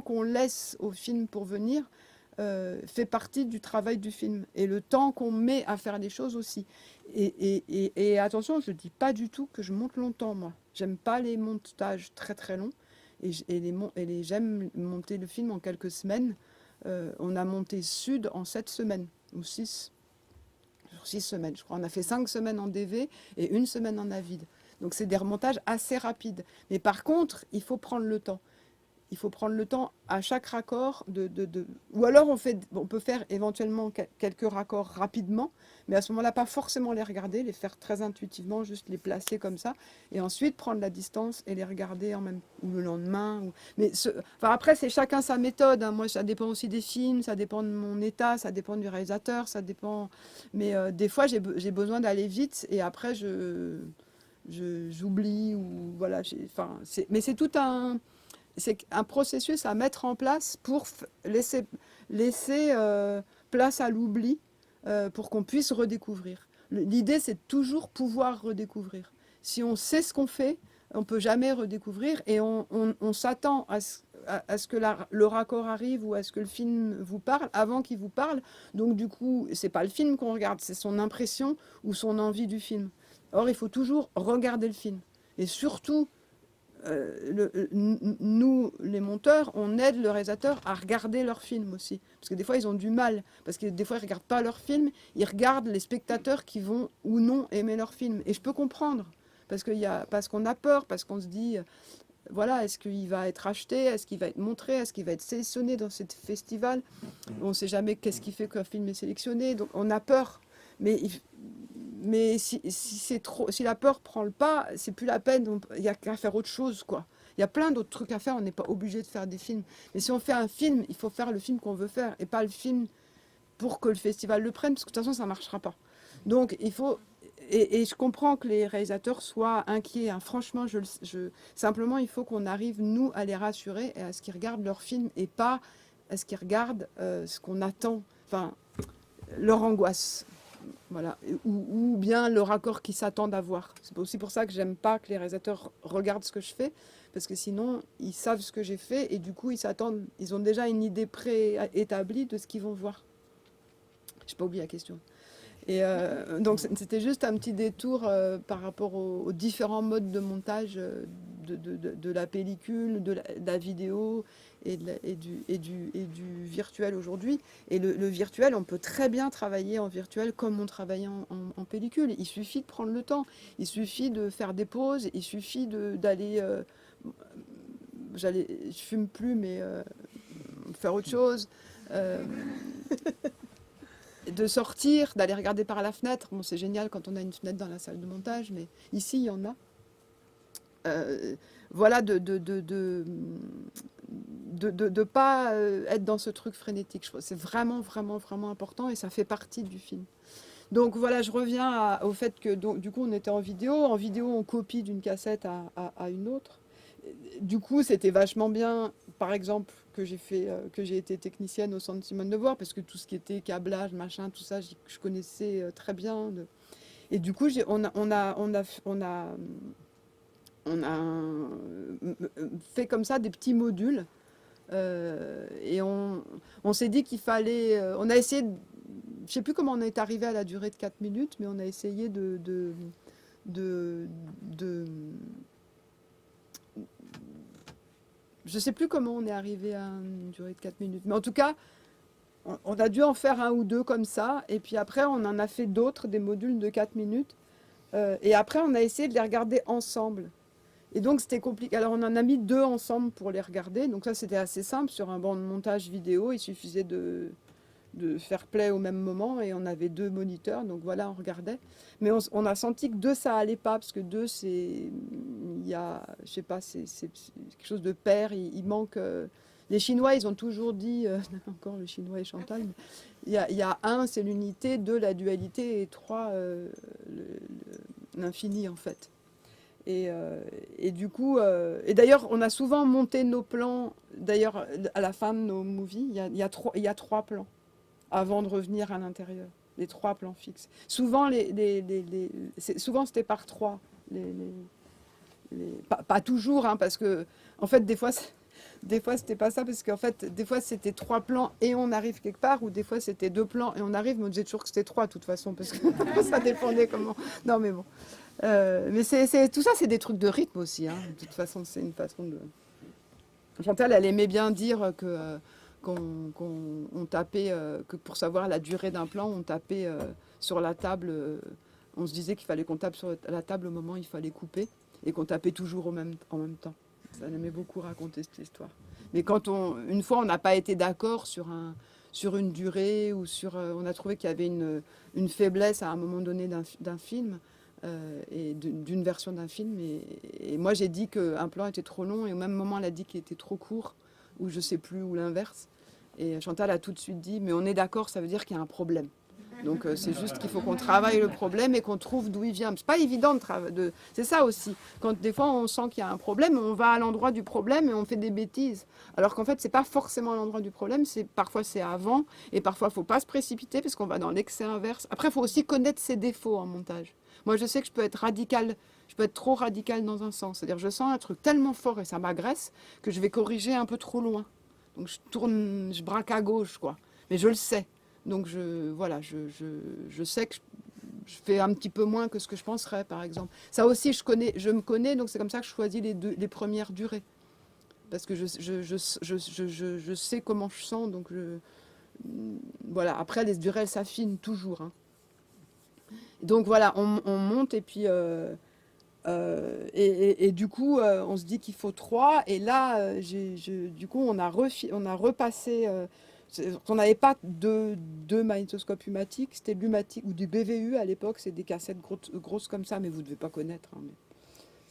qu'on laisse au film pour venir fait partie du travail du film. Et le temps qu'on met à faire les choses aussi. Et attention, je ne dis pas du tout que je monte longtemps, moi. J'aime pas les montages très très longs. J'aime monter le film en quelques semaines. On a monté Sud en 7 semaines, ou 6 semaines, je crois. On a fait 5 semaines en DV et 1 semaine en Avid. Donc c'est des remontages assez rapides. Mais par contre, il faut prendre le temps. Il faut prendre le temps à chaque raccord ou alors on peut faire éventuellement quelques raccords rapidement, mais à ce moment-là, pas forcément les regarder, les faire très intuitivement, juste les placer comme ça, et ensuite prendre la distance et les regarder ou le lendemain. Après, c'est chacun sa méthode. Hein. Moi, ça dépend aussi des films, ça dépend de mon état, ça dépend du réalisateur, ça dépend. Mais des fois, j'ai besoin d'aller vite, et après, j'oublie ou voilà. Mais c'est tout c'est un processus à mettre en place pour laisser place à l'oubli pour qu'on puisse redécouvrir. L'idée, c'est de toujours pouvoir redécouvrir. Si on sait ce qu'on fait, on ne peut jamais redécouvrir et on s'attend à ce que le raccord arrive ou à ce que le film vous parle avant qu'il vous parle. Donc du coup, ce n'est pas le film qu'on regarde, c'est son impression ou son envie du film. Or, il faut toujours regarder le film. Et surtout, nous, les monteurs, on aide le réalisateur à regarder leur film aussi. Parce que des fois, ils ont du mal. Parce que des fois, ils ne regardent pas leur film. Ils regardent les spectateurs qui vont ou non aimer leur film. Et je peux comprendre. Parce qu'on a peur. Parce qu'on se dit, voilà, est-ce qu'il va être acheté? Est-ce qu'il va être montré? Est-ce qu'il va être sélectionné dans ce festival? On ne sait jamais qu'est-ce qui fait qu'un film est sélectionné. Donc, on a peur. Mais si la peur prend le pas, c'est plus la peine, il n'y a qu'à faire autre chose, quoi. Il y a plein d'autres trucs à faire, on n'est pas obligé de faire des films. Mais si on fait un film, il faut faire le film qu'on veut faire, et pas le film pour que le festival le prenne, parce que de toute façon, ça ne marchera pas. Donc, il faut... Et je comprends que les réalisateurs soient inquiets, hein. Franchement, simplement, il faut qu'on arrive, nous, à les rassurer et à ce qu'ils regardent leur film, et pas à ce qu'ils regardent ce qu'on attend, enfin, leur angoisse. Voilà. Ou bien le raccord qu'ils s'attendent à voir. C'est aussi pour ça que j'aime pas que les réalisateurs regardent ce que je fais, parce que sinon ils savent ce que j'ai fait et du coup ils ont déjà une idée préétablie de ce qu'ils vont voir. J'ai pas oublié la question. Et donc c'était juste un petit détour par rapport aux différents modes de montage de la pellicule, de la vidéo et du virtuel aujourd'hui. Et le virtuel, on peut très bien travailler en virtuel comme on travaillait en pellicule. Il suffit de prendre le temps, il suffit de faire des pauses, il suffit d'aller... je fume plus, mais faire autre chose. De sortir, d'aller regarder par la fenêtre. Bon, c'est génial quand on a une fenêtre dans la salle de montage, mais ici, il y en a. Voilà, de pas être dans ce truc frénétique. Je trouve c'est vraiment, vraiment, vraiment important et ça fait partie du film. Donc voilà, je reviens au fait que du coup, on était en vidéo. En vidéo, on copie d'une cassette à une autre. Du coup, c'était vachement bien, par exemple, que j'ai été technicienne au centre Simone de Beauvoir, parce que tout ce qui était câblage, machin, tout ça, je connaissais très bien. Et du coup, on a fait comme ça des petits modules. Et on s'est dit qu'il fallait... on a essayé... Je ne sais plus comment on est arrivé à la durée de 4 minutes, mais on a essayé je ne sais plus comment on est arrivé à une durée de 4 minutes. Mais en tout cas, on a dû en faire 1 ou 2 comme ça, et puis après on en a fait d'autres, des modules de 4 minutes, et après on a essayé de les regarder ensemble. Et donc c'était compliqué. Alors on en a mis 2 ensemble pour les regarder, donc ça c'était assez simple, sur un banc de montage vidéo, il suffisait de faire play au même moment, et on avait 2 moniteurs, donc voilà, on regardait. Mais on a senti que 2 ça allait pas, parce que 2 c'est, il y a, je sais pas, c'est quelque chose de pair, il manque... les Chinois, ils ont toujours dit, encore le Chinois et Chantal, mais il y a 1, c'est l'unité, 2, la dualité, et 3, l'infini, en fait. Et du coup, et d'ailleurs, on a souvent monté nos plans, d'ailleurs, à la fin de nos movies, il y a 3 plans, avant de revenir à l'intérieur, les 3 plans fixes. Souvent, souvent c'était par 3. Pas toujours, hein, parce que, en fait, des fois, c'était pas ça, parce qu'en fait, des fois, c'était 3 plans et on arrive quelque part, ou des fois, c'était 2 plans et on arrive, mais on disait toujours que c'était 3, de toute façon, parce que ça dépendait comment. Non, mais bon. Mais tout ça, c'est des trucs de rythme aussi, hein. De toute façon, c'est une façon de... Chantal, elle aimait bien dire qu'on tapait, que pour savoir la durée d'un plan, on tapait sur la table, on se disait qu'il fallait qu'on tape sur la table au moment où il fallait couper, et qu'on tapait toujours en même temps. Ça, elle aimait beaucoup raconter cette histoire. Mais quand une fois, on n'a pas été d'accord sur une durée, ou on a trouvé qu'il y avait une faiblesse à un moment donné d'un film, et d'une version d'un film. Et moi, j'ai dit qu'un plan était trop long, et au même moment, elle a dit qu'il était trop court, ou je sais plus, ou l'inverse. Et Chantal a tout de suite dit, mais on est d'accord, ça veut dire qu'il y a un problème. Donc c'est juste qu'il faut qu'on travaille le problème et qu'on trouve d'où il vient. C'est pas évident de travailler. C'est ça aussi. Quand des fois on sent qu'il y a un problème, on va à l'endroit du problème et on fait des bêtises. Alors qu'en fait c'est pas forcément l'endroit du problème. Parfois c'est avant, et parfois faut pas se précipiter parce qu'on va dans l'excès inverse. Après il faut aussi connaître ses défauts en montage. Moi je sais que je peux être radical. Je peux être trop radical dans un sens. C'est-à-dire je sens un truc tellement fort et ça m'agresse que je vais corriger un peu trop loin. Donc je braque à gauche, quoi. Mais je le sais. Donc je sais que je fais un petit peu moins que ce que je penserais, par exemple. Ça aussi, je me connais, donc c'est comme ça que je choisis les premières durées. Parce que je sais comment je sens, donc voilà. Après, les durées, elles s'affinent toujours, hein. Donc voilà, on monte, et puis... et du coup, on se dit qu'il faut 3, et là, du coup, on a repassé... on n'avait pas deux magnétoscopes umatiques, c'était de l'umatique ou du BVU à l'époque, c'est des cassettes grosses comme ça, mais vous ne devez pas connaître, hein, mais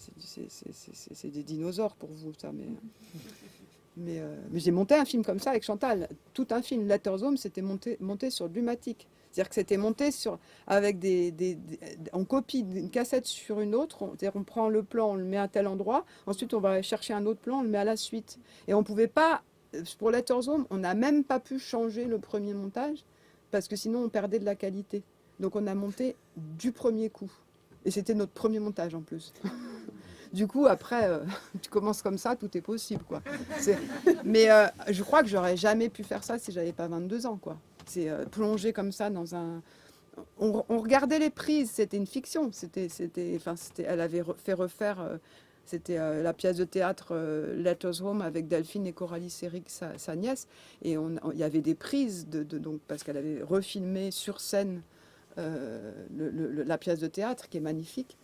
c'est des dinosaures pour vous, ça. Mais j'ai monté un film comme ça avec Chantal, tout un film. Letters Home, c'était monté sur de l'umatique. C'est-à-dire que c'était monté avec on copie une cassette sur une autre, c'est-à-dire on prend le plan, on le met à tel endroit, ensuite on va chercher un autre plan, on le met à la suite. Et on ne pouvait pas... Pour Letters Home, on n'a même pas pu changer le premier montage, parce que sinon on perdait de la qualité. Donc on a monté du premier coup. Et c'était notre premier montage en plus. Du coup, après, tu commences comme ça, tout est possible, quoi. Mais je crois que j'aurais jamais pu faire ça si j'avais pas 22 ans, quoi. C'est plonger comme ça dans un... On regardait les prises, c'était une fiction. Elle avait fait refaire... C'était la pièce de théâtre Letters Home avec Delphine et Coralie Séric, sa nièce. Et il y avait des prises, donc, parce qu'elle avait refilmé sur scène la pièce de théâtre, qui est magnifique,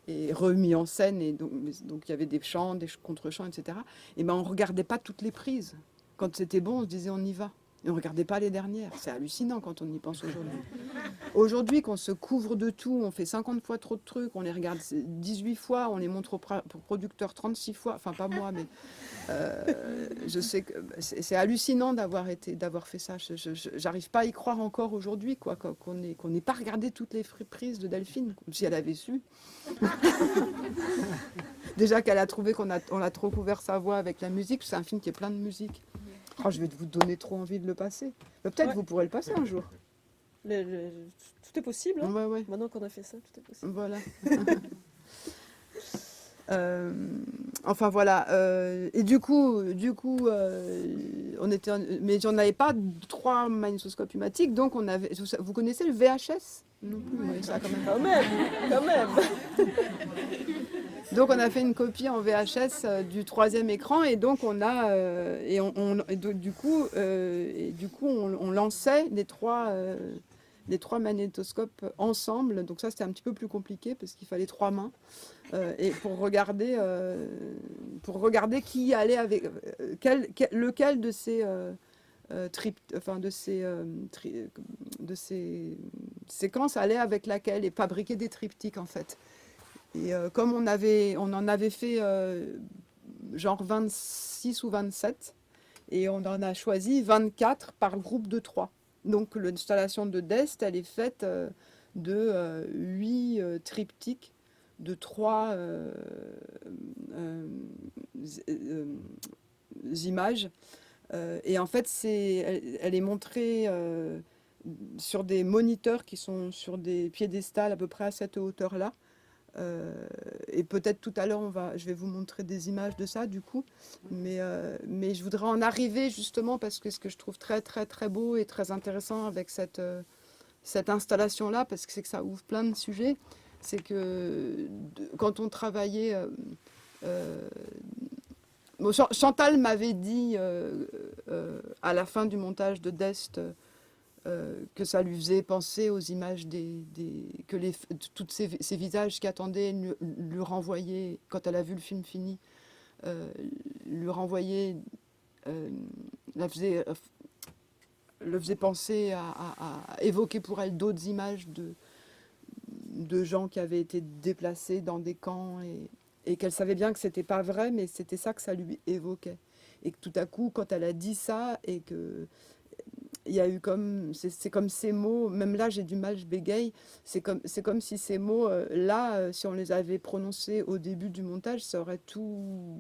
et remis en scène. Et donc il y avait des chants, des contre-chants, etc. Et ben on ne regardait pas toutes les prises. Quand c'était bon, on se disait on y va. Et on ne regardait pas les dernières. C'est hallucinant quand on y pense aujourd'hui. Aujourd'hui, qu'on se couvre de tout, on fait 50 fois trop de trucs, on les regarde 18 fois, on les montre au producteur 36 fois. Enfin, pas moi, mais je sais que c'est hallucinant d'avoir fait ça. J'arrive pas à y croire encore aujourd'hui, quoi, qu'on n'ait pas regardé toutes les prises de Delphine, comme si elle avait su. Déjà qu'elle a trouvé qu'on a trop couvert sa voix avec la musique. C'est un film qui est plein de musique. Oh, je vais vous donner trop envie de le passer. Peut-être vous pourrez le passer un jour. Tout est possible, hein. Ouais. Maintenant qu'on a fait ça, tout est possible. Voilà. enfin voilà. Et du coup, mais on n'avait pas 3 magnétoscopes pneumatiques, donc on avait. Vous connaissez le VHS? Non plus, oui, ça quand même. Quand même. Donc on a fait une copie en VHS du 3e écran, et donc on a du coup on lançait les trois magnétoscopes ensemble. Donc ça c'était un petit peu plus compliqué parce qu'il fallait 3 mains et pour regarder qui allait avec lequel de ces de ces séquences allait avec laquelle, et fabriquer des triptyques en fait. Et comme on en avait fait genre 26 ou 27, et on en a choisi 24 par groupe de 3. Donc l'installation de Dest, elle est faite de 8 triptyques de 3 images. Et en fait, elle est montrée sur des moniteurs qui sont sur des piédestals à peu près à cette hauteur-là. Et peut-être tout à l'heure, je vais vous montrer des images de ça du coup, mais je voudrais en arriver justement parce que ce que je trouve très très très beau et très intéressant avec cette installation-là, parce que c'est que ça ouvre plein de sujets, c'est que quand on travaillait, Chantal m'avait dit à la fin du montage de Dest que ça lui faisait penser aux images que tous ces visages qui attendaient lui renvoyaient, quand elle a vu le film fini, lui renvoyaient, le faisait penser à évoquer pour elle d'autres images de gens qui avaient été déplacés dans des camps, et qu'elle savait bien que c'était pas vrai, mais c'était ça que ça lui évoquait. Et que tout à coup, quand elle a dit ça, et que il y a eu c'est comme ces mots, même là j'ai du mal, je bégaye, c'est comme si ces mots là, si on les avait prononcés au début du montage, ça aurait tout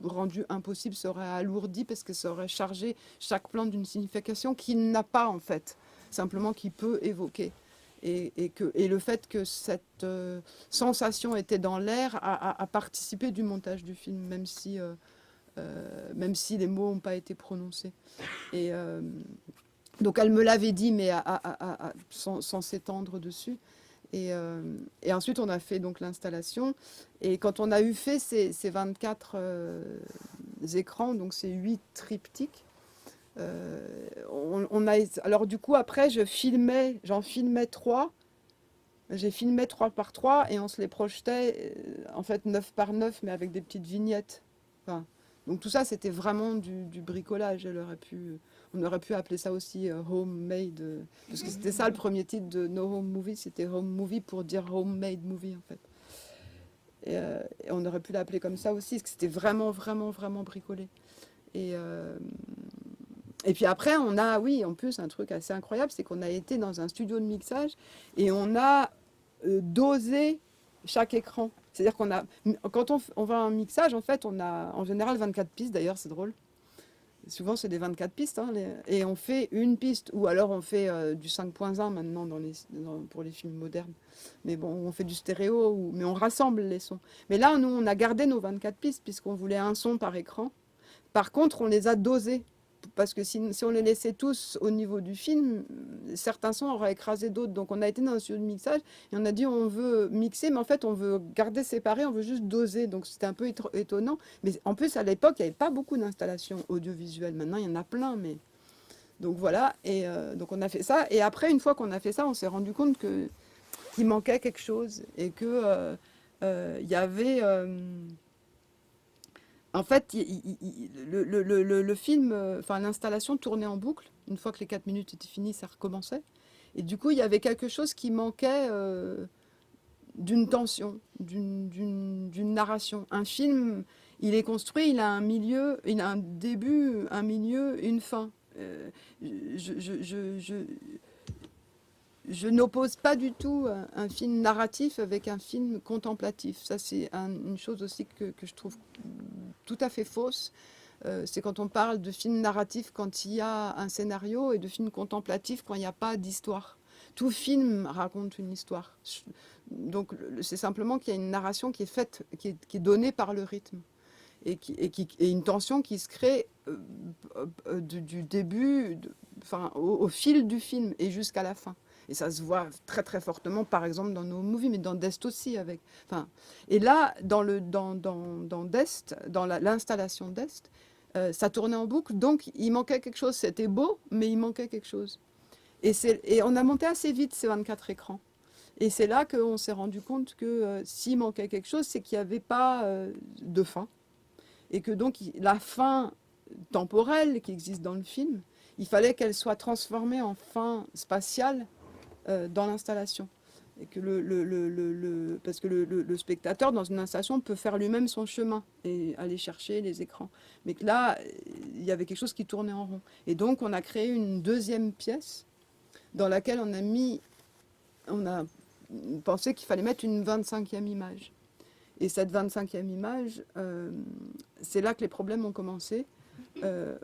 rendu impossible, ça aurait alourdi, parce que ça aurait chargé chaque plan d'une signification qu'il n'a pas en fait, simplement qu'il peut évoquer. Et le fait que cette sensation était dans l'air a participé du montage du film, même si les mots n'ont pas été prononcés. Et donc elle me l'avait dit, mais sans s'étendre dessus. Et ensuite on a fait donc l'installation. Et quand on a eu fait ces 24 écrans, donc ces 8 triptyques, alors du coup après j'en filmais 3. J'ai filmé 3 par 3 et on se les projetait en fait 9 par 9, mais avec des petites vignettes. Enfin, donc tout ça c'était vraiment du bricolage. On aurait pu appeler ça aussi homemade, parce que c'était ça le premier titre de No Home Movie, c'était Home Movie pour dire homemade movie en fait. Et on aurait pu l'appeler comme ça aussi, parce que c'était vraiment vraiment vraiment bricolé. Et puis après on a, oui, en plus un truc assez incroyable, c'est qu'on a été dans un studio de mixage et on a dosé chaque écran. C'est-à-dire quand on va en mixage, en fait, on a en général 24 pistes, d'ailleurs, c'est drôle. Souvent, c'est des 24 pistes, hein, et on fait une piste, ou alors on fait du 5.1 maintenant pour les films modernes. Mais bon, on fait du stéréo, mais on rassemble les sons. Mais là, nous, on a gardé nos 24 pistes, puisqu'on voulait un son par écran. Par contre, on les a dosés, parce que si on les laissait tous au niveau du film, certains sons auraient écrasé d'autres. Donc on a été dans un studio de mixage et on a dit on veut mixer, mais en fait on veut garder séparé, on veut juste doser. Donc c'était un peu étonnant. Mais en plus à l'époque, il n'y avait pas beaucoup d'installations audiovisuelles. Maintenant il y en a plein, mais... Donc voilà, et donc on a fait ça. Et après, une fois qu'on a fait ça, on s'est rendu compte qu'il manquait quelque chose et que il y avait... En fait, le film, enfin l'installation tournait en boucle. Une fois que les 4 minutes étaient finies, ça recommençait. Et du coup, il y avait quelque chose qui manquait d'une tension, d'une narration. Un film, il est construit, il a un milieu, il a un début, un milieu, une fin. Je n'oppose pas du tout un film narratif avec un film contemplatif. Ça, c'est une chose aussi que je trouve tout à fait fausse. C'est quand on parle de film narratif quand il y a un scénario, et de film contemplatif quand il n'y a pas d'histoire. Tout film raconte une histoire. Donc c'est simplement qu'il y a une narration qui est faite, qui est donnée par le rythme. et une tension qui se crée du début, au fil du film et jusqu'à la fin. Et ça se voit très très fortement, par exemple, dans nos movies, mais dans Dest aussi. Et là, dans Dest, dans l'installation Dest, ça tournait en boucle, donc il manquait quelque chose. C'était beau, mais il manquait quelque chose. Et on a monté assez vite ces 24 écrans. Et c'est là qu'on s'est rendu compte que s'il manquait quelque chose, c'est qu'il n'y avait pas de fin. Et que donc la fin temporelle qui existe dans le film, il fallait qu'elle soit transformée en fin spatiale dans l'installation. Et que parce que le spectateur dans une installation peut faire lui-même son chemin et aller chercher les écrans. Mais que là, il y avait quelque chose qui tournait en rond. Et donc on a créé une deuxième pièce dans laquelle on a pensé qu'il fallait mettre une 25e image. Et cette 25e image, c'est là que les problèmes ont commencé.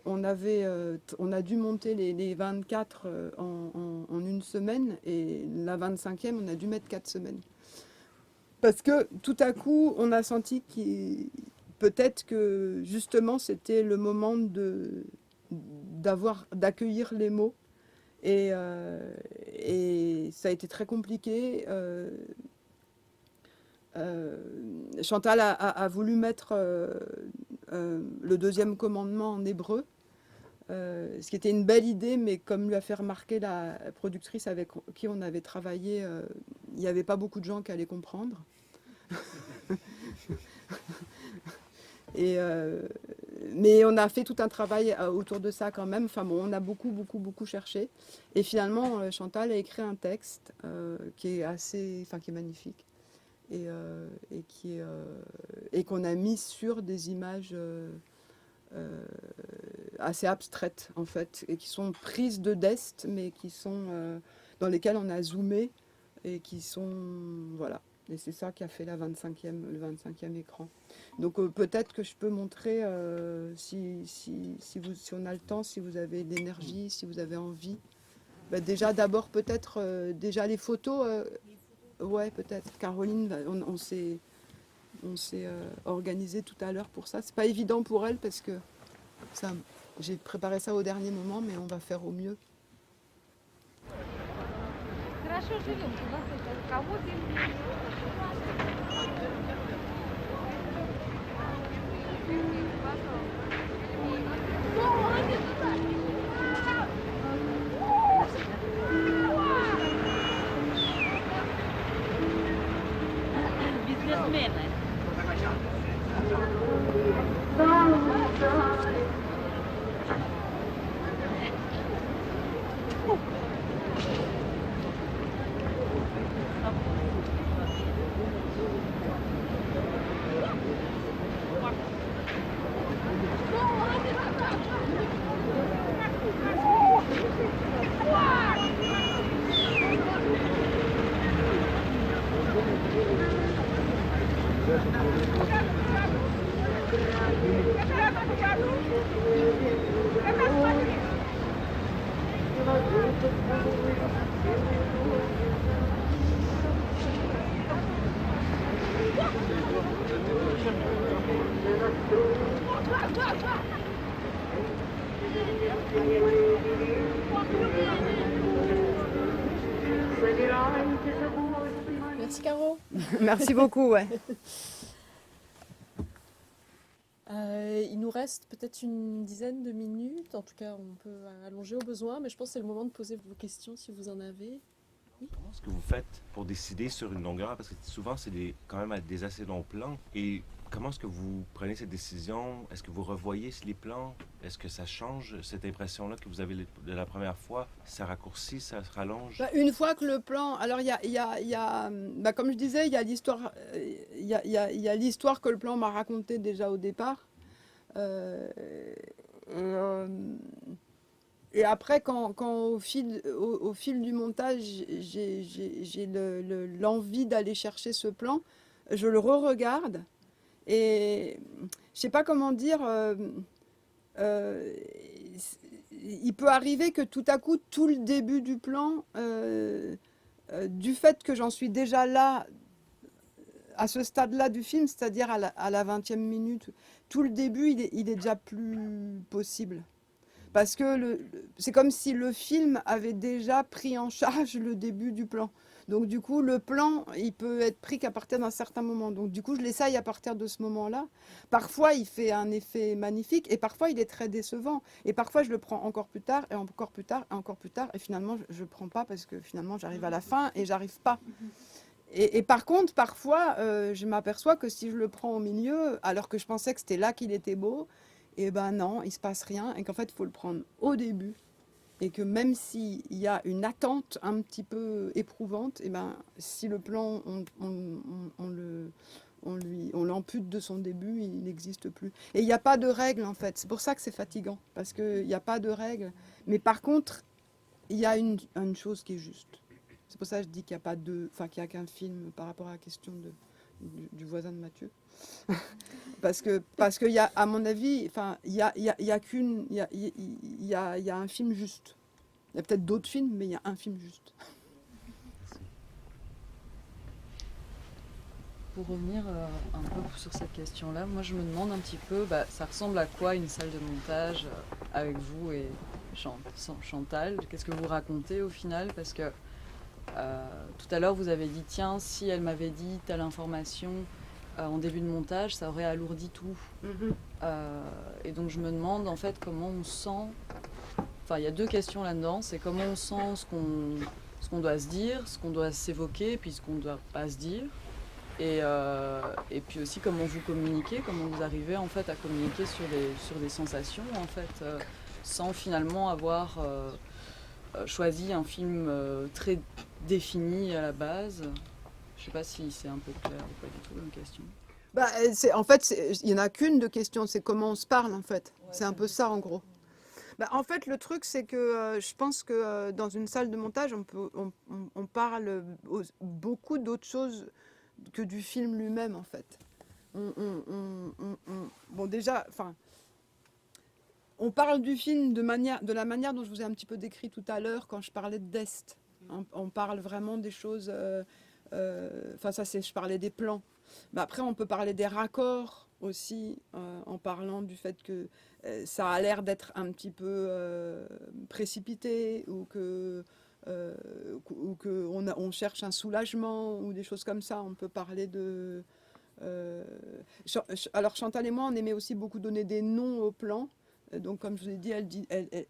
On a dû monter les 24 en une semaine, et la 25e, on a dû mettre 4 semaines. Parce que tout à coup, on a senti peut-être que justement, c'était le moment d'accueillir les mots. Et ça a été très compliqué. Chantal a voulu mettre le deuxième commandement en hébreu, ce qui était une belle idée, mais comme lui a fait remarquer la productrice avec qui on avait travaillé, il n'y avait pas beaucoup de gens qui allaient comprendre. Mais on a fait tout un travail autour de ça quand même. Enfin bon, on a beaucoup cherché. Et finalement, Chantal a écrit un texte qui est magnifique. Et qu'on a mis sur des images assez abstraites en fait, et qui sont prises de Dest, mais qui sont dans lesquelles on a zoomé et qui sont voilà. Et c'est ça qui a fait le 25e écran. Donc peut-être que je peux montrer si on a le temps, si vous avez l'énergie, si vous avez envie. Déjà d'abord peut-être déjà les photos. Ouais, peut-être. Caroline, on s'est organisé tout à l'heure pour ça. C'est pas évident pour elle parce que j'ai préparé ça au dernier moment, mais on va faire au mieux. Merci Caro. Merci beaucoup, ouais. Il nous reste peut-être une dizaine de minutes, en tout cas on peut allonger au besoin, mais je pense que c'est le moment de poser vos questions si vous en avez. Comment est-ce que vous faites pour décider sur une longueur? Parce que souvent, c'est quand même des assez longs plans. Et comment est-ce que vous prenez cette décision? Est-ce que vous revoyez les plans? Est-ce que ça change cette impression-là que vous avez de la première fois? Ça raccourcit, ça se rallonge? Une fois que le plan... Alors, il y a comme je disais, il y a l'histoire l'histoire que le plan m'a racontée déjà au départ. Et après, quand au fil du montage, j'ai l'envie d'aller chercher ce plan, je le re-regarde. Et je sais pas comment dire, il peut arriver que tout à coup, tout le début du plan, du fait que j'en suis déjà là à ce stade-là du film, c'est-à-dire à la 20e minute, tout le début, il est déjà plus possible. Parce que c'est comme si le film avait déjà pris en charge le début du plan. Donc du coup, le plan, il peut être pris qu'à partir d'un certain moment. Donc du coup, je l'essaye à partir de ce moment-là. Parfois, il fait un effet magnifique et parfois, il est très décevant. Et parfois, je le prends encore plus tard et encore plus tard et encore plus tard. Et finalement, je ne prends pas parce que finalement, j'arrive à la fin et j'arrive pas. Et par contre, parfois, je m'aperçois que si je le prends au milieu, alors que je pensais que c'était là qu'il était beau, et ben non, il se passe rien, et qu'en fait, il faut le prendre au début. Et que même s'il y a une attente un petit peu éprouvante, et ben, si le plan, on l'ampute de son début, il n'existe plus. Et il n'y a pas de règle, en fait. C'est pour ça que c'est fatigant, parce qu'il n'y a pas de règle. Mais par contre, il y a une chose qui est juste. C'est pour ça que je dis qu'il n'y a pas qu'il y a qu'un film par rapport à la question du voisin de Mathieu. parce que y a, à mon avis, enfin, il y a un film juste. Il y a peut-être d'autres films, mais il y a un film juste. Pour revenir un peu sur cette question-là, moi je me demande un petit peu, ça ressemble à quoi une salle de montage avec vous et Chantal? Qu'est-ce que vous racontez au final? Parce que tout à l'heure vous avez dit, tiens, si elle m'avait dit telle information en début de montage, ça aurait alourdi tout. Et donc je me demande en fait comment on sent, enfin il y a deux questions là-dedans, c'est comment on sent ce qu'on doit se dire, ce qu'on doit s'évoquer, puis ce qu'on ne doit pas se dire. Et puis aussi comment vous communiquez, comment vous arrivez en fait à communiquer sur des sensations en fait, sans finalement avoir choisi un film très défini à la base. Je sais pas si c'est un peu clair ou pas du tout comme question. En fait, il n'y en a qu'une de question, c'est comment on se parle en fait. Ouais, c'est un peu ça en gros. En fait, le truc, c'est que je pense que dans une salle de montage, on parle beaucoup d'autres choses que du film lui-même en fait. Bon déjà, enfin, on parle du film de la manière dont je vous ai un petit peu décrit tout à l'heure quand je parlais d'Est. On parle vraiment des choses. Enfin, je parlais des plans. Mais après, on peut parler des raccords aussi, en parlant du fait que ça a l'air d'être un petit peu précipité ou que on cherche un soulagement ou des choses comme ça. On peut parler de... Alors Chantal et moi, on aimait aussi beaucoup donner des noms aux plans. Donc comme je vous ai dit,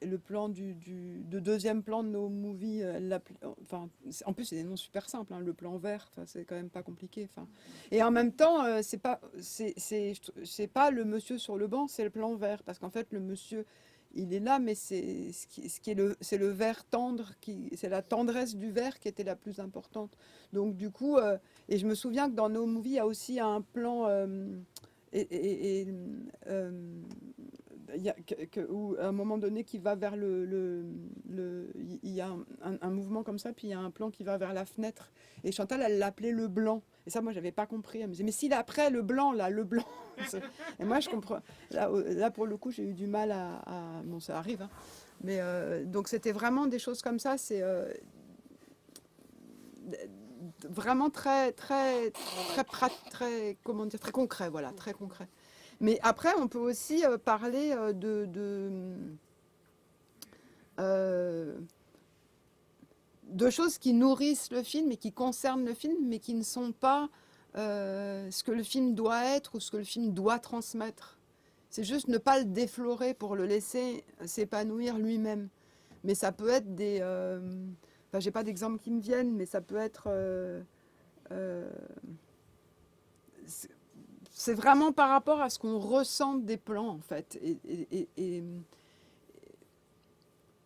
le plan de deuxième plan de nos movies, en plus c'est des noms super simples, hein, le plan vert, c'est quand même pas compliqué. Et en même temps, c'est pas le monsieur sur le banc, c'est le plan vert, parce qu'en fait le monsieur il est là, mais c'est le vert tendre, c'est la tendresse du vert qui était la plus importante. Donc du coup, et je me souviens que dans nos movies, il y a aussi un plan où à un moment donné qui va vers il y a un mouvement comme ça, puis il y a un plan qui va vers la fenêtre, et Chantal elle l'appelait le blanc, et ça moi j'avais pas compris, elle me disait mais s'il après le blanc là, le blanc et moi je comprends, là pour le coup j'ai eu du mal bon ça arrive, hein. Mais donc c'était vraiment des choses comme ça, c'est vraiment très comment dire, très concret, voilà, très concret. Mais après, on peut aussi parler de choses qui nourrissent le film et qui concernent le film, mais qui ne sont pas ce que le film doit être ou ce que le film doit transmettre. C'est juste ne pas le déflorer pour le laisser s'épanouir lui-même. Mais ça peut être des... j'ai pas d'exemple qui me viennent, mais ça peut être... c'est vraiment par rapport à ce qu'on ressent des plans, en fait.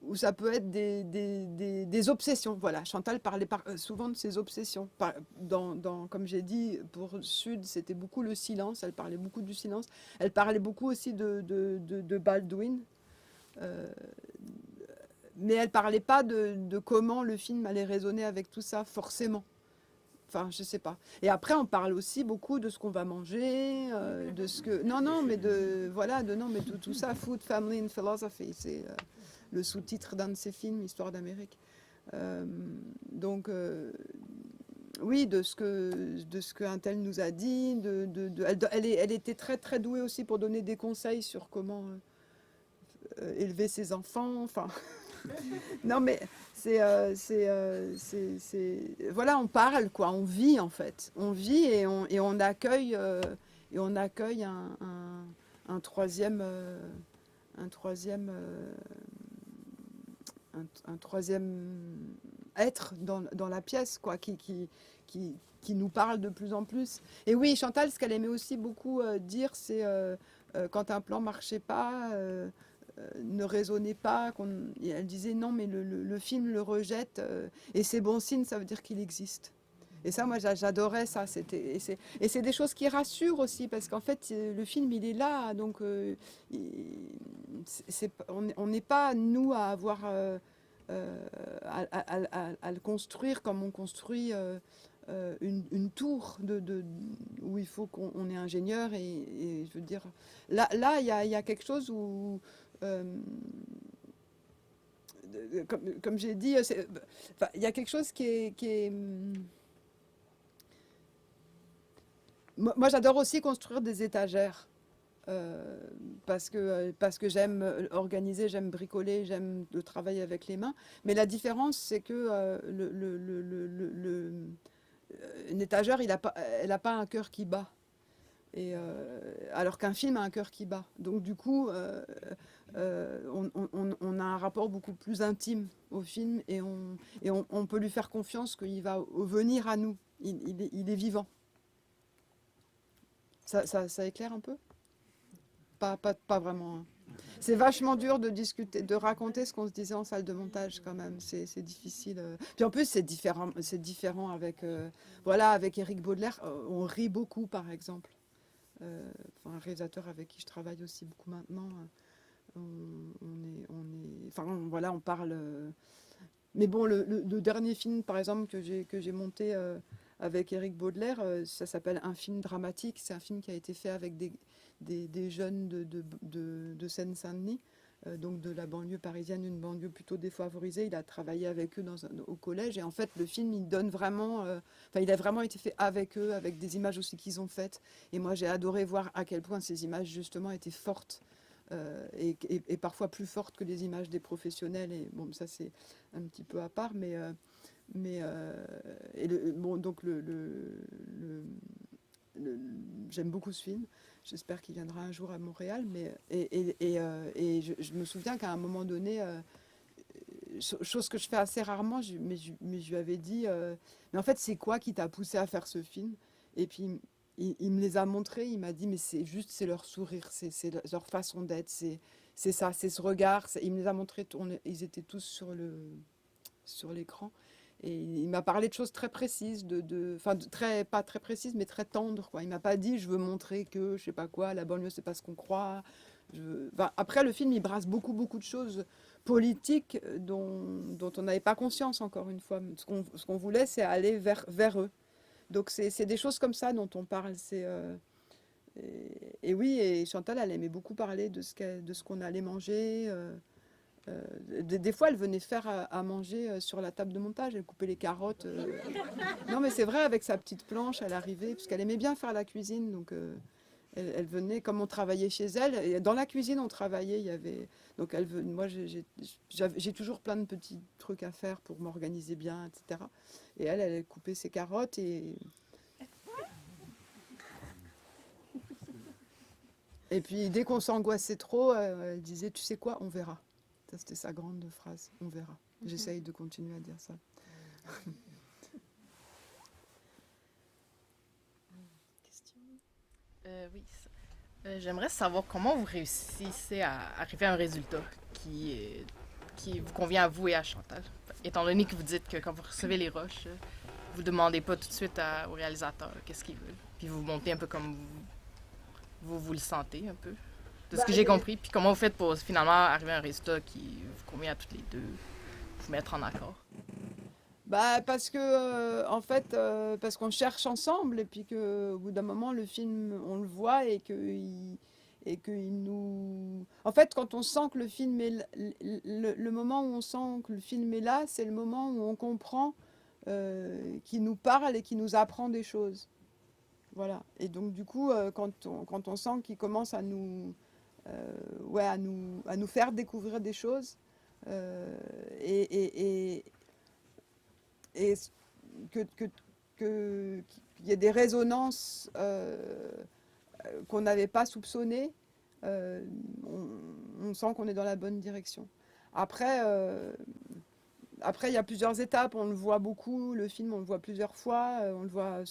Ou ça peut être des obsessions. Voilà, Chantal parlait souvent de ses obsessions. Comme j'ai dit, pour Sud, c'était beaucoup le silence. Elle parlait beaucoup du silence. Elle parlait beaucoup aussi de Baldwin. Mais elle ne parlait pas de comment le film allait résonner avec tout ça, forcément. Enfin, je sais pas. Et après, on parle aussi beaucoup de ce qu'on va manger, de ce que... Non, mais tout ça, Food, Family and Philosophy, c'est le sous-titre d'un de ses films, Histoire d'Amérique. Donc, oui, de ce qu'un tel nous a dit. Elle était très, très douée aussi pour donner des conseils sur comment élever ses enfants. Enfin, non, mais voilà, on parle, quoi. On vit, en fait. On vit et on accueille, un troisième, un troisième, un troisième être dans la pièce, quoi, qui nous parle de plus en plus. Et oui, Chantal, ce qu'elle aimait aussi beaucoup dire, c'est quand un plan marchait pas, ne raisonnez pas. Et elle disait non, mais le film le rejette, et c'est bon signe, ça veut dire qu'il existe. Et ça, moi, j'adorais ça. Et c'est des choses qui rassurent aussi, parce qu'en fait, le film, il est là. Donc, on n'est pas, nous, à avoir à le construire comme on construit une tour où il faut qu'on est ingénieur. Et je veux dire, là, il y a quelque chose où... comme j'ai dit, il y a quelque chose qui est moi, j'adore aussi construire des étagères parce que j'aime organiser, j'aime bricoler, j'aime travailler avec les mains. Mais la différence, c'est que une étagère, elle n'a pas un cœur qui bat. Alors qu'un film a un cœur qui bat. Donc du coup, on a un rapport beaucoup plus intime au film et on peut lui faire confiance qu'il va venir à nous. Il est vivant. Ça éclaire un peu ? Pas vraiment. Hein. C'est vachement dur de discuter, de raconter ce qu'on se disait en salle de montage quand même. C'est difficile. Puis en plus, c'est différent avec, voilà, avec Éric Baudelaire. On rit beaucoup, par exemple. Un réalisateur avec qui je travaille aussi beaucoup maintenant. Enfin, voilà, on parle. Mais bon, le dernier film, par exemple, que j'ai monté avec Éric Baudelaire, ça s'appelle Un film dramatique. C'est un film qui a été fait avec des jeunes de Seine-Saint-Denis, donc de la banlieue parisienne, une banlieue plutôt défavorisée. Il a travaillé avec eux au collège. Et en fait, le film, il donne vraiment... il a vraiment été fait avec eux, avec des images aussi qu'ils ont faites. Et moi, j'ai adoré voir à quel point ces images, justement, étaient fortes. Et parfois plus fortes que les images des professionnels. Et bon, ça, c'est un petit peu à part. J'aime beaucoup ce film. J'espère qu'il viendra un jour à Montréal. Je me souviens qu'à un moment donné, chose que je fais assez rarement, mais je lui avais dit, mais en fait, c'est quoi qui t'a poussé à faire ce film? Et puis, il me les a montrés. Il m'a dit, mais c'est leur sourire, c'est leur façon d'être, c'est ça, c'est ce regard. Il me les a montrés, ils étaient tous sur l'écran. Et il m'a parlé de choses très précises, pas très précises, mais très tendres, quoi. Il m'a pas dit, je veux montrer que, je sais pas quoi, la banlieue, c'est pas ce qu'on croit. Après, le film, il brasse beaucoup de choses politiques dont on n'avait pas conscience, encore une fois. Ce qu'on voulait, c'est aller vers eux. Donc, c'est des choses comme ça dont on parle. Et oui, et Chantal, elle aimait beaucoup parler de ce qu'on allait manger. Des fois, elle venait faire à manger sur la table de montage. Elle coupait les carottes. Non, mais c'est vrai, avec sa petite planche, elle arrivait, parce qu'elle aimait bien faire la cuisine. Donc, elle venait, comme on travaillait chez elle. Et dans la cuisine, on travaillait. Il y avait... Donc, moi, j'ai toujours plein de petits trucs à faire pour m'organiser bien, etc. Et elle coupait ses carottes. Et puis, dès qu'on s'angoissait trop, elle disait, tu sais quoi, on verra. Ça, c'était sa grande phrase, on verra. J'essaye de continuer à dire ça. Question? Oui. J'aimerais savoir comment vous réussissez à arriver à un résultat qui vous convient à vous et à Chantal. Étant donné que vous dites que quand vous recevez les rushs, vous ne demandez pas tout de suite au réalisateur qu'est-ce qu'il veut. Puis vous montez un peu comme vous le sentez un peu. De ce que j'ai compris. Puis comment vous faites pour finalement arriver à un résultat qui vous convient à toutes les deux, vous mettre en accord? Parce que, en fait, parce qu'on cherche ensemble et puis qu'au bout d'un moment, le film, on le voit et qu'il nous... En fait, quand on sent que le film est... Le moment où on sent que le film est là, c'est le moment où on comprend qui nous parle et qui nous apprend des choses. Voilà. Et donc du coup, quand on sent qu'il commence à nous, à nous faire découvrir des choses, et qu'il y ait des résonances qu'on n'avait pas soupçonnées, on sent qu'on est dans la bonne direction. Après, il y a plusieurs étapes. On le voit beaucoup, le film, on le voit plusieurs fois. On le voit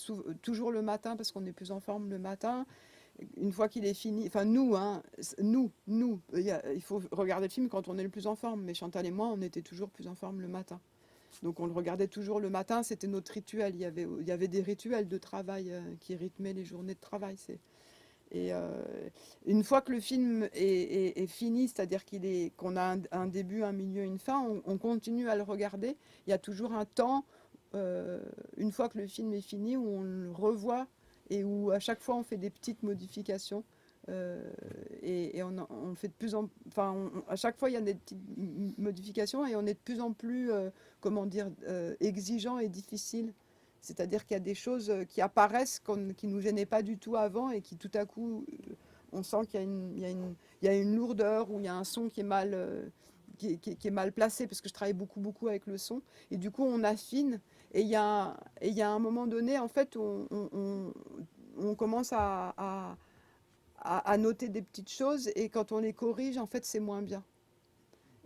toujours le matin parce qu'on est plus en forme le matin. Une fois qu'il est fini, enfin nous, il faut regarder le film quand on est le plus en forme. Mais Chantal et moi, on était toujours plus en forme le matin. Donc on le regardait toujours le matin, c'était notre rituel. Il y avait des rituels de travail qui rythmaient les journées de travail. Et une fois que le film est fini, c'est-à-dire qu'on a un début, un milieu, une fin, on continue à le regarder. Il y a toujours un temps, une fois que le film est fini, où on le revoit et où à chaque fois on fait des petites modifications. Et on fait de plus en, à chaque fois il y a des petites modifications et on est de plus en plus, exigeant et difficile. C'est-à-dire qu'il y a des choses qui apparaissent qui ne nous gênaient pas du tout avant et qui tout à coup, on sent qu'il y a une lourdeur ou il y a un son qui est mal, qui est mal placé parce que je travaille beaucoup avec le son. Et du coup, on affine et il y a un moment donné, en fait, on commence à noter des petites choses et quand on les corrige, en fait, c'est moins bien.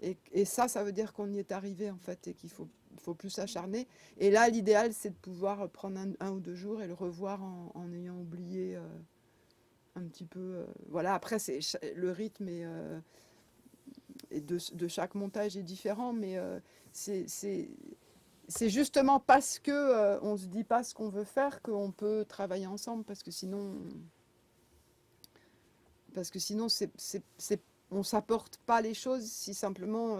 Et ça veut dire qu'on y est arrivé, en fait, et qu'il faut plus s'acharner. Et là, l'idéal, c'est de pouvoir prendre un ou deux jours et le revoir en ayant oublié un petit peu. Voilà, après, le rythme et de chaque montage est différent, mais c'est justement parce que on se dit pas ce qu'on veut faire qu'on peut travailler ensemble, parce que sinon on s'apporte pas les choses si simplement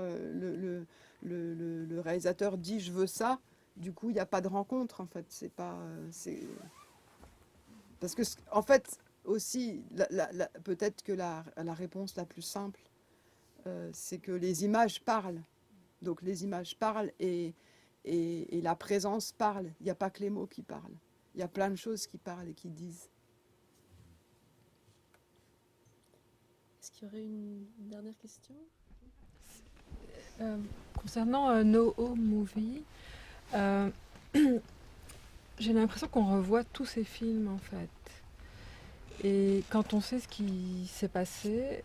le réalisateur dit je veux ça. Du coup, il n'y a pas de rencontre, en fait. C'est pas, parce que en fait aussi, peut-être que la réponse la plus simple, c'est que les images parlent. Donc les images parlent et la présence parle. Il n'y a pas que les mots qui parlent. Il y a plein de choses qui parlent et qui disent. Est-ce qu'il y aurait une dernière question? Concernant No Home Movie, j'ai l'impression qu'on revoit tous ces films en fait. Et quand on sait ce qui s'est passé,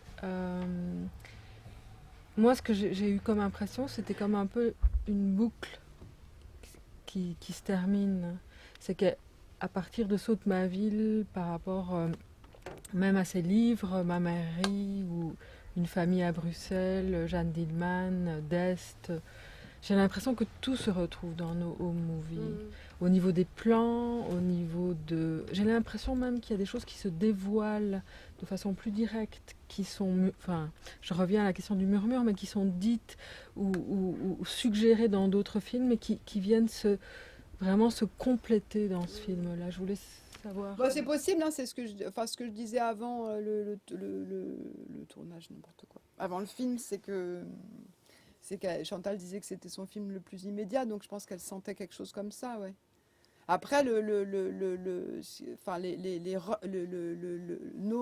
moi ce que j'ai eu comme impression, c'était comme un peu une boucle qui se termine. C'est qu'à partir de Saute ma ville, par rapport même à ses livres, Ma mairie ou Une famille à Bruxelles, Jeanne Dielman, d'Est, j'ai l'impression que tout se retrouve dans nos home movies. Au niveau des plans, au niveau de... J'ai l'impression même qu'il y a des choses qui se dévoilent de façon plus directe, qui sont... Enfin, je reviens à la question du murmure, mais qui sont dites ou suggérées dans d'autres films et qui viennent vraiment se compléter dans ce film-là. Je voulais savoir... Bon, c'est possible, hein, c'est ce que je disais avant le tournage, n'importe quoi. Avant le film, c'est que Chantal disait que c'était son film le plus immédiat, donc je pense qu'elle sentait quelque chose comme ça, ouais. Après, No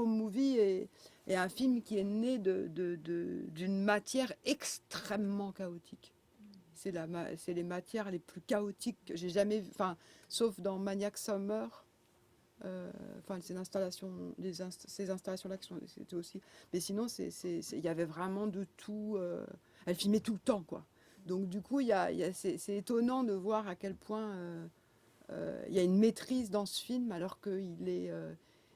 Movie est un film qui est né d'une matière extrêmement chaotique. C'est les matières les plus chaotiques que j'ai jamais vues, sauf dans Maniac Summer. Ces installations-là c'était aussi. Mais sinon, il y avait vraiment de tout. Elle filmait tout le temps, quoi. Donc du coup, c'est étonnant de voir à quel point il y a une maîtrise dans ce film, alors qu'il est.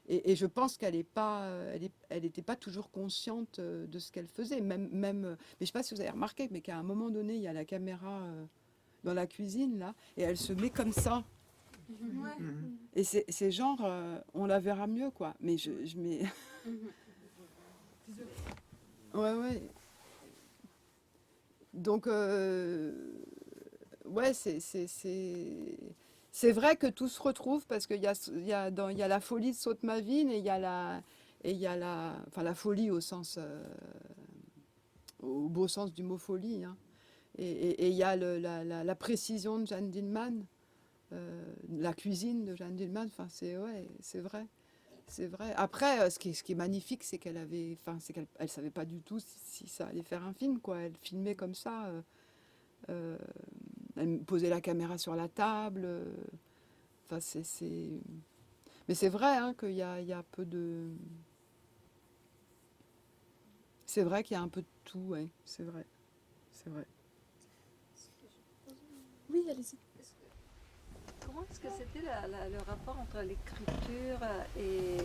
Et je pense qu'elle n'était pas toujours consciente de ce qu'elle faisait. Mais je ne sais pas si vous avez remarqué, mais qu'à un moment donné, il y a la caméra dans la cuisine, là, et elle se met comme ça. Ouais. Et c'est genre, on la verra mieux, quoi. Mais je mets... ouais. Donc, ouais, c'est vrai que tout se retrouve parce qu'il y a la folie de Saute ma ville et il y a la folie au sens, au beau sens du mot folie, hein. Et il y a la précision de Jeanne Dielman. La cuisine de Jeanne Dielman, enfin, c'est vrai. C'est vrai. Après, ce qui est magnifique, c'est qu'elle elle savait pas du tout si ça allait faire un film, quoi. Elle filmait comme ça. Elle me posait la caméra sur la table. Enfin, Mais c'est vrai hein, qu'il y a peu de... C'est vrai qu'il y a un peu de tout, ouais. C'est vrai. C'est vrai. Oui, allez-y. Comment est-ce que c'était le rapport entre l'écriture et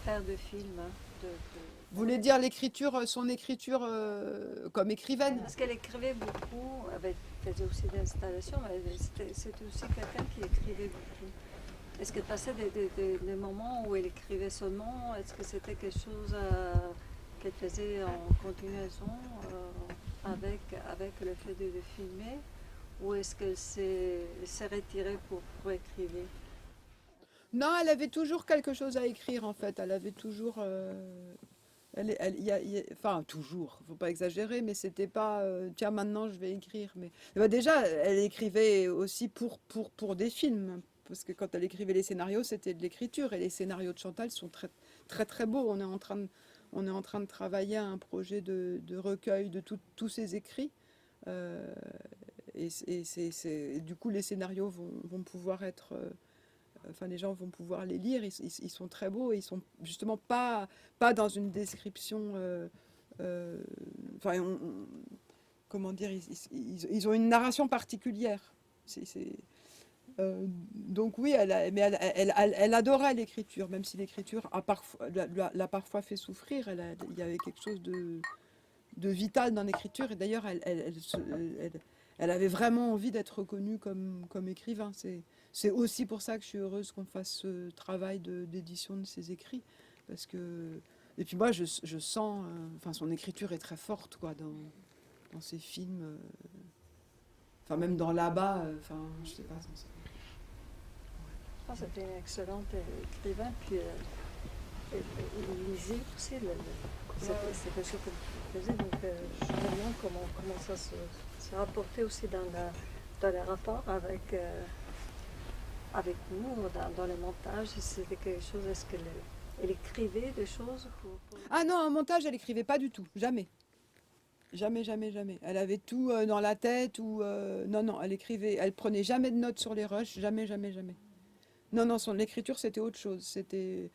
faire de films Vous voulez dire l'écriture, son écriture comme écrivaine? Parce qu'elle écrivait beaucoup, elle faisait aussi des installations, mais c'était aussi quelqu'un qui écrivait beaucoup. Est-ce qu'elle passait des moments où elle écrivait seulement? Est-ce que c'était quelque chose qu'elle faisait en continuation avec le fait de filmer? Ou est-ce qu'elle s'est retirée pour écrire? Non, elle avait toujours quelque chose à écrire en fait. Elle avait toujours... enfin, toujours, faut pas exagérer, mais c'était pas tiens, maintenant je vais écrire. Mais déjà, elle écrivait aussi pour des films. Parce que quand elle écrivait les scénarios, c'était de l'écriture. Et les scénarios de Chantal sont très, très, très beaux. On est en train de travailler à un projet de recueil de tous ses écrits. Du coup, les scénarios vont pouvoir être... Enfin, les gens vont pouvoir les lire. Ils sont très beaux. Et ils sont justement pas dans une description... Enfin, comment dire, ils ont une narration particulière. Donc oui, elle adorait l'écriture, même si l'écriture l'a parfois fait souffrir. Il y avait quelque chose de vital dans l'écriture. Et d'ailleurs, elle avait vraiment envie d'être reconnue comme écrivain. C'est aussi pour ça que je suis heureuse qu'on fasse ce travail d'édition de ses écrits. Parce que... Et puis moi, je sens... Enfin, son écriture est très forte, quoi, dans ses films. Enfin, même dans Là-bas, enfin, je sais pas. Je pense que c'était une excellente écrivain, puis il lisait aussi, c'est quelque chose que faisait, donc je me demande comment ça se rapportait aussi dans les rapports avec nous, dans les montages, si c'était quelque chose, est-ce qu'elle écrivait des choses Ah non, en montage, elle écrivait pas du tout, jamais. Jamais, jamais, jamais. Elle avait tout dans la tête ou... Non, elle écrivait, elle prenait jamais de notes sur les rushs, jamais, jamais, jamais. Non, son écriture, c'était autre chose. C'était...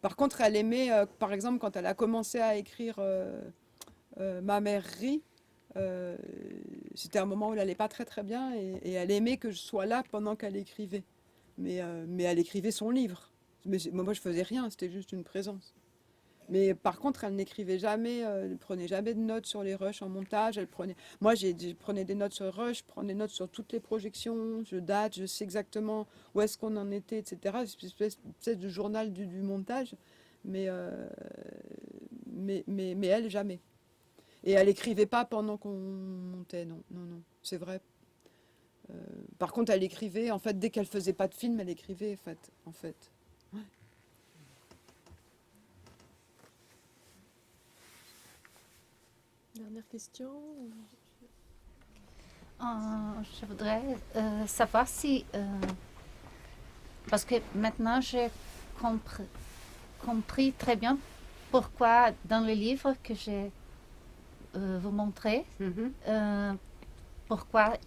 par contre, elle aimait, par exemple, quand elle a commencé à écrire Ma mère rit, c'était un moment où elle n'allait pas très très bien et elle aimait que je sois là pendant qu'elle écrivait. Mais elle écrivait son livre. Mais moi, je faisais rien, c'était juste une présence. Mais par contre, elle n'écrivait jamais, elle ne prenait jamais de notes sur les rushs en montage. Moi, je prenais des notes sur les rushs, je prenais des notes sur toutes les projections, je date, je sais exactement où est-ce qu'on en était, etc. C'est une espèce de journal du montage, mais elle, jamais. Et elle n'écrivait pas pendant qu'on montait, non, c'est vrai. Par contre, elle écrivait, en fait, dès qu'elle faisait pas de film, elle écrivait, en fait. Ouais. Dernière question. Je voudrais savoir si... parce que maintenant j'ai compris très bien pourquoi dans le livre que je vous montrer, pourquoi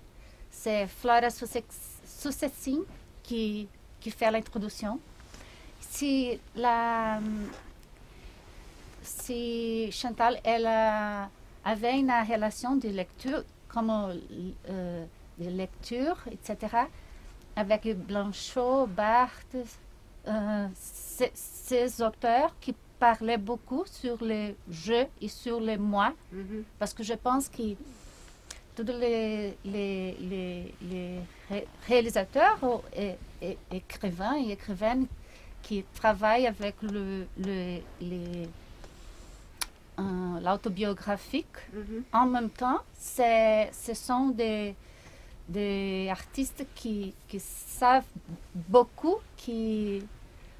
c'est Flora Sucessin qui fait l'introduction. Si Chantal, elle avait une relation de lecture, comme de lecture, etc., avec Blanchot, Barthes, ces auteurs qui parlaient beaucoup sur le je et sur le moi, parce que je pense que tous les réalisateurs et écrivains et écrivaines qui travaillent avec l'autobiographique, en même temps, ce sont des artistes qui savent beaucoup, qui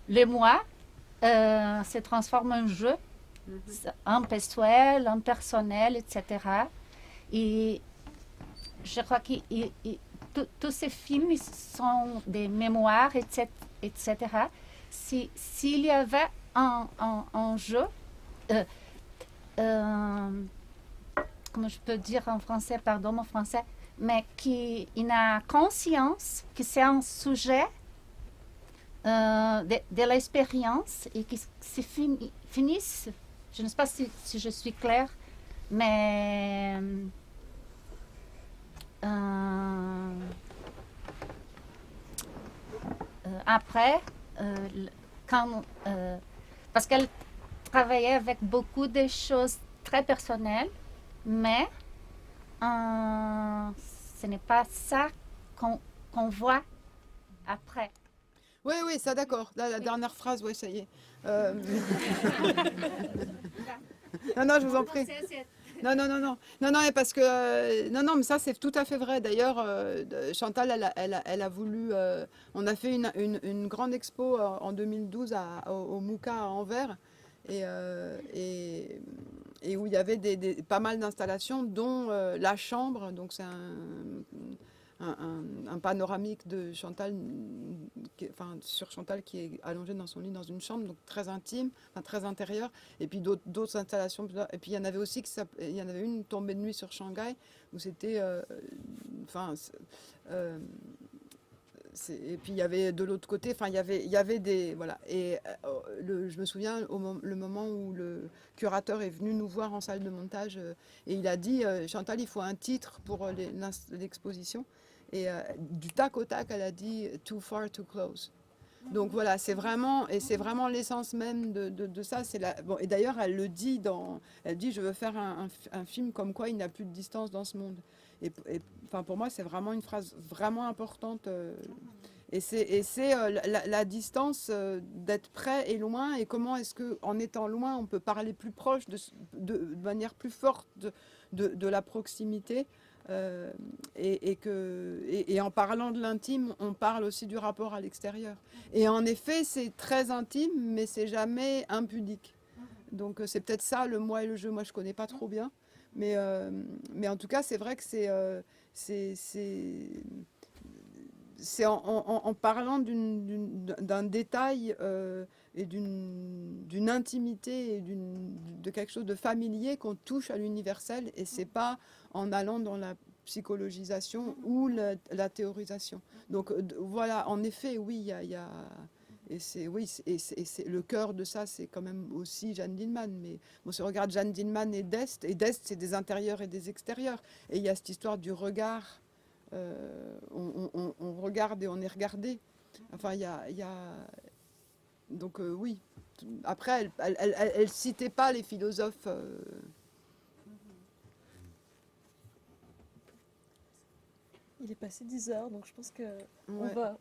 le moi se transforme en jeu, en personnel, en personnel, etc. Et je crois que tous ces films ils sont des mémoires, etc. S'il y avait un jeu, comment je peux dire en français, pardon mon français, mais qui a conscience que c'est un sujet de l'expérience et qui se finisse. Je ne sais pas si je suis claire, mais après, parce qu'elle travaillait avec beaucoup de choses très personnelles, mais ce n'est pas ça qu'on voit après. Oui, oui, ça d'accord. Là, la dernière phrase, oui, ça y est. Non, je vous en prie. Non, mais parce que non, mais ça c'est tout à fait vrai. D'ailleurs, Chantal, elle a voulu. On a fait une grande expo en 2012 au Mouka à Anvers, et où il y avait pas mal d'installations, dont la chambre. Donc c'est un panoramique de Chantal, sur Chantal qui est allongée dans son lit dans une chambre, donc très intime, très intérieure, et puis d'autres installations. Et puis il y en avait aussi, il y en avait une tombée de nuit sur Shanghai, où c'était, et puis il y avait de l'autre côté, il y avait des, voilà. Et je me souviens le moment où le curateur est venu nous voir en salle de montage, et il a dit, Chantal, il faut un titre pour l'exposition. Et du tac au tac, elle a dit « too far, too close ». Donc voilà, c'est vraiment l'essence même de ça. Et d'ailleurs, elle le dit elle dit « je veux faire un film comme quoi il n'y a plus de distance dans ce monde ». Et pour moi, c'est vraiment une phrase vraiment importante. Et c'est la distance d'être près et loin, et comment est-ce qu'en étant loin, on peut parler plus proche, de manière plus forte de la proximité. Et en parlant de l'intime, on parle aussi du rapport à l'extérieur. Et en effet, c'est très intime, mais c'est jamais impudique. Donc c'est peut-être ça, le moi et le je. Moi, je connais pas trop bien, mais en tout cas, c'est vrai que c'est en parlant d'un détail et d'une intimité et de quelque chose de familier qu'on touche à l'universel, et c'est pas en allant dans la psychologisation ou la théorisation. Donc voilà, en effet, oui, il y a et c'est le cœur de ça, c'est quand même aussi Jeanne Dielman. Mais bon, si on regarde Jeanne Dielman et Dest, c'est des intérieurs et des extérieurs. Et il y a cette histoire du regard. On regarde et on est regardé. Enfin, il y a... Donc oui. Après, elle citait pas les philosophes. Il est passé 10 heures, donc je pense que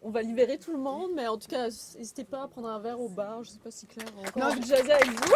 on va libérer tout le monde. Mais en tout cas, n'hésitez pas à prendre un verre au bar. Je ne sais pas si Claire a encore envie de jaser avec vous.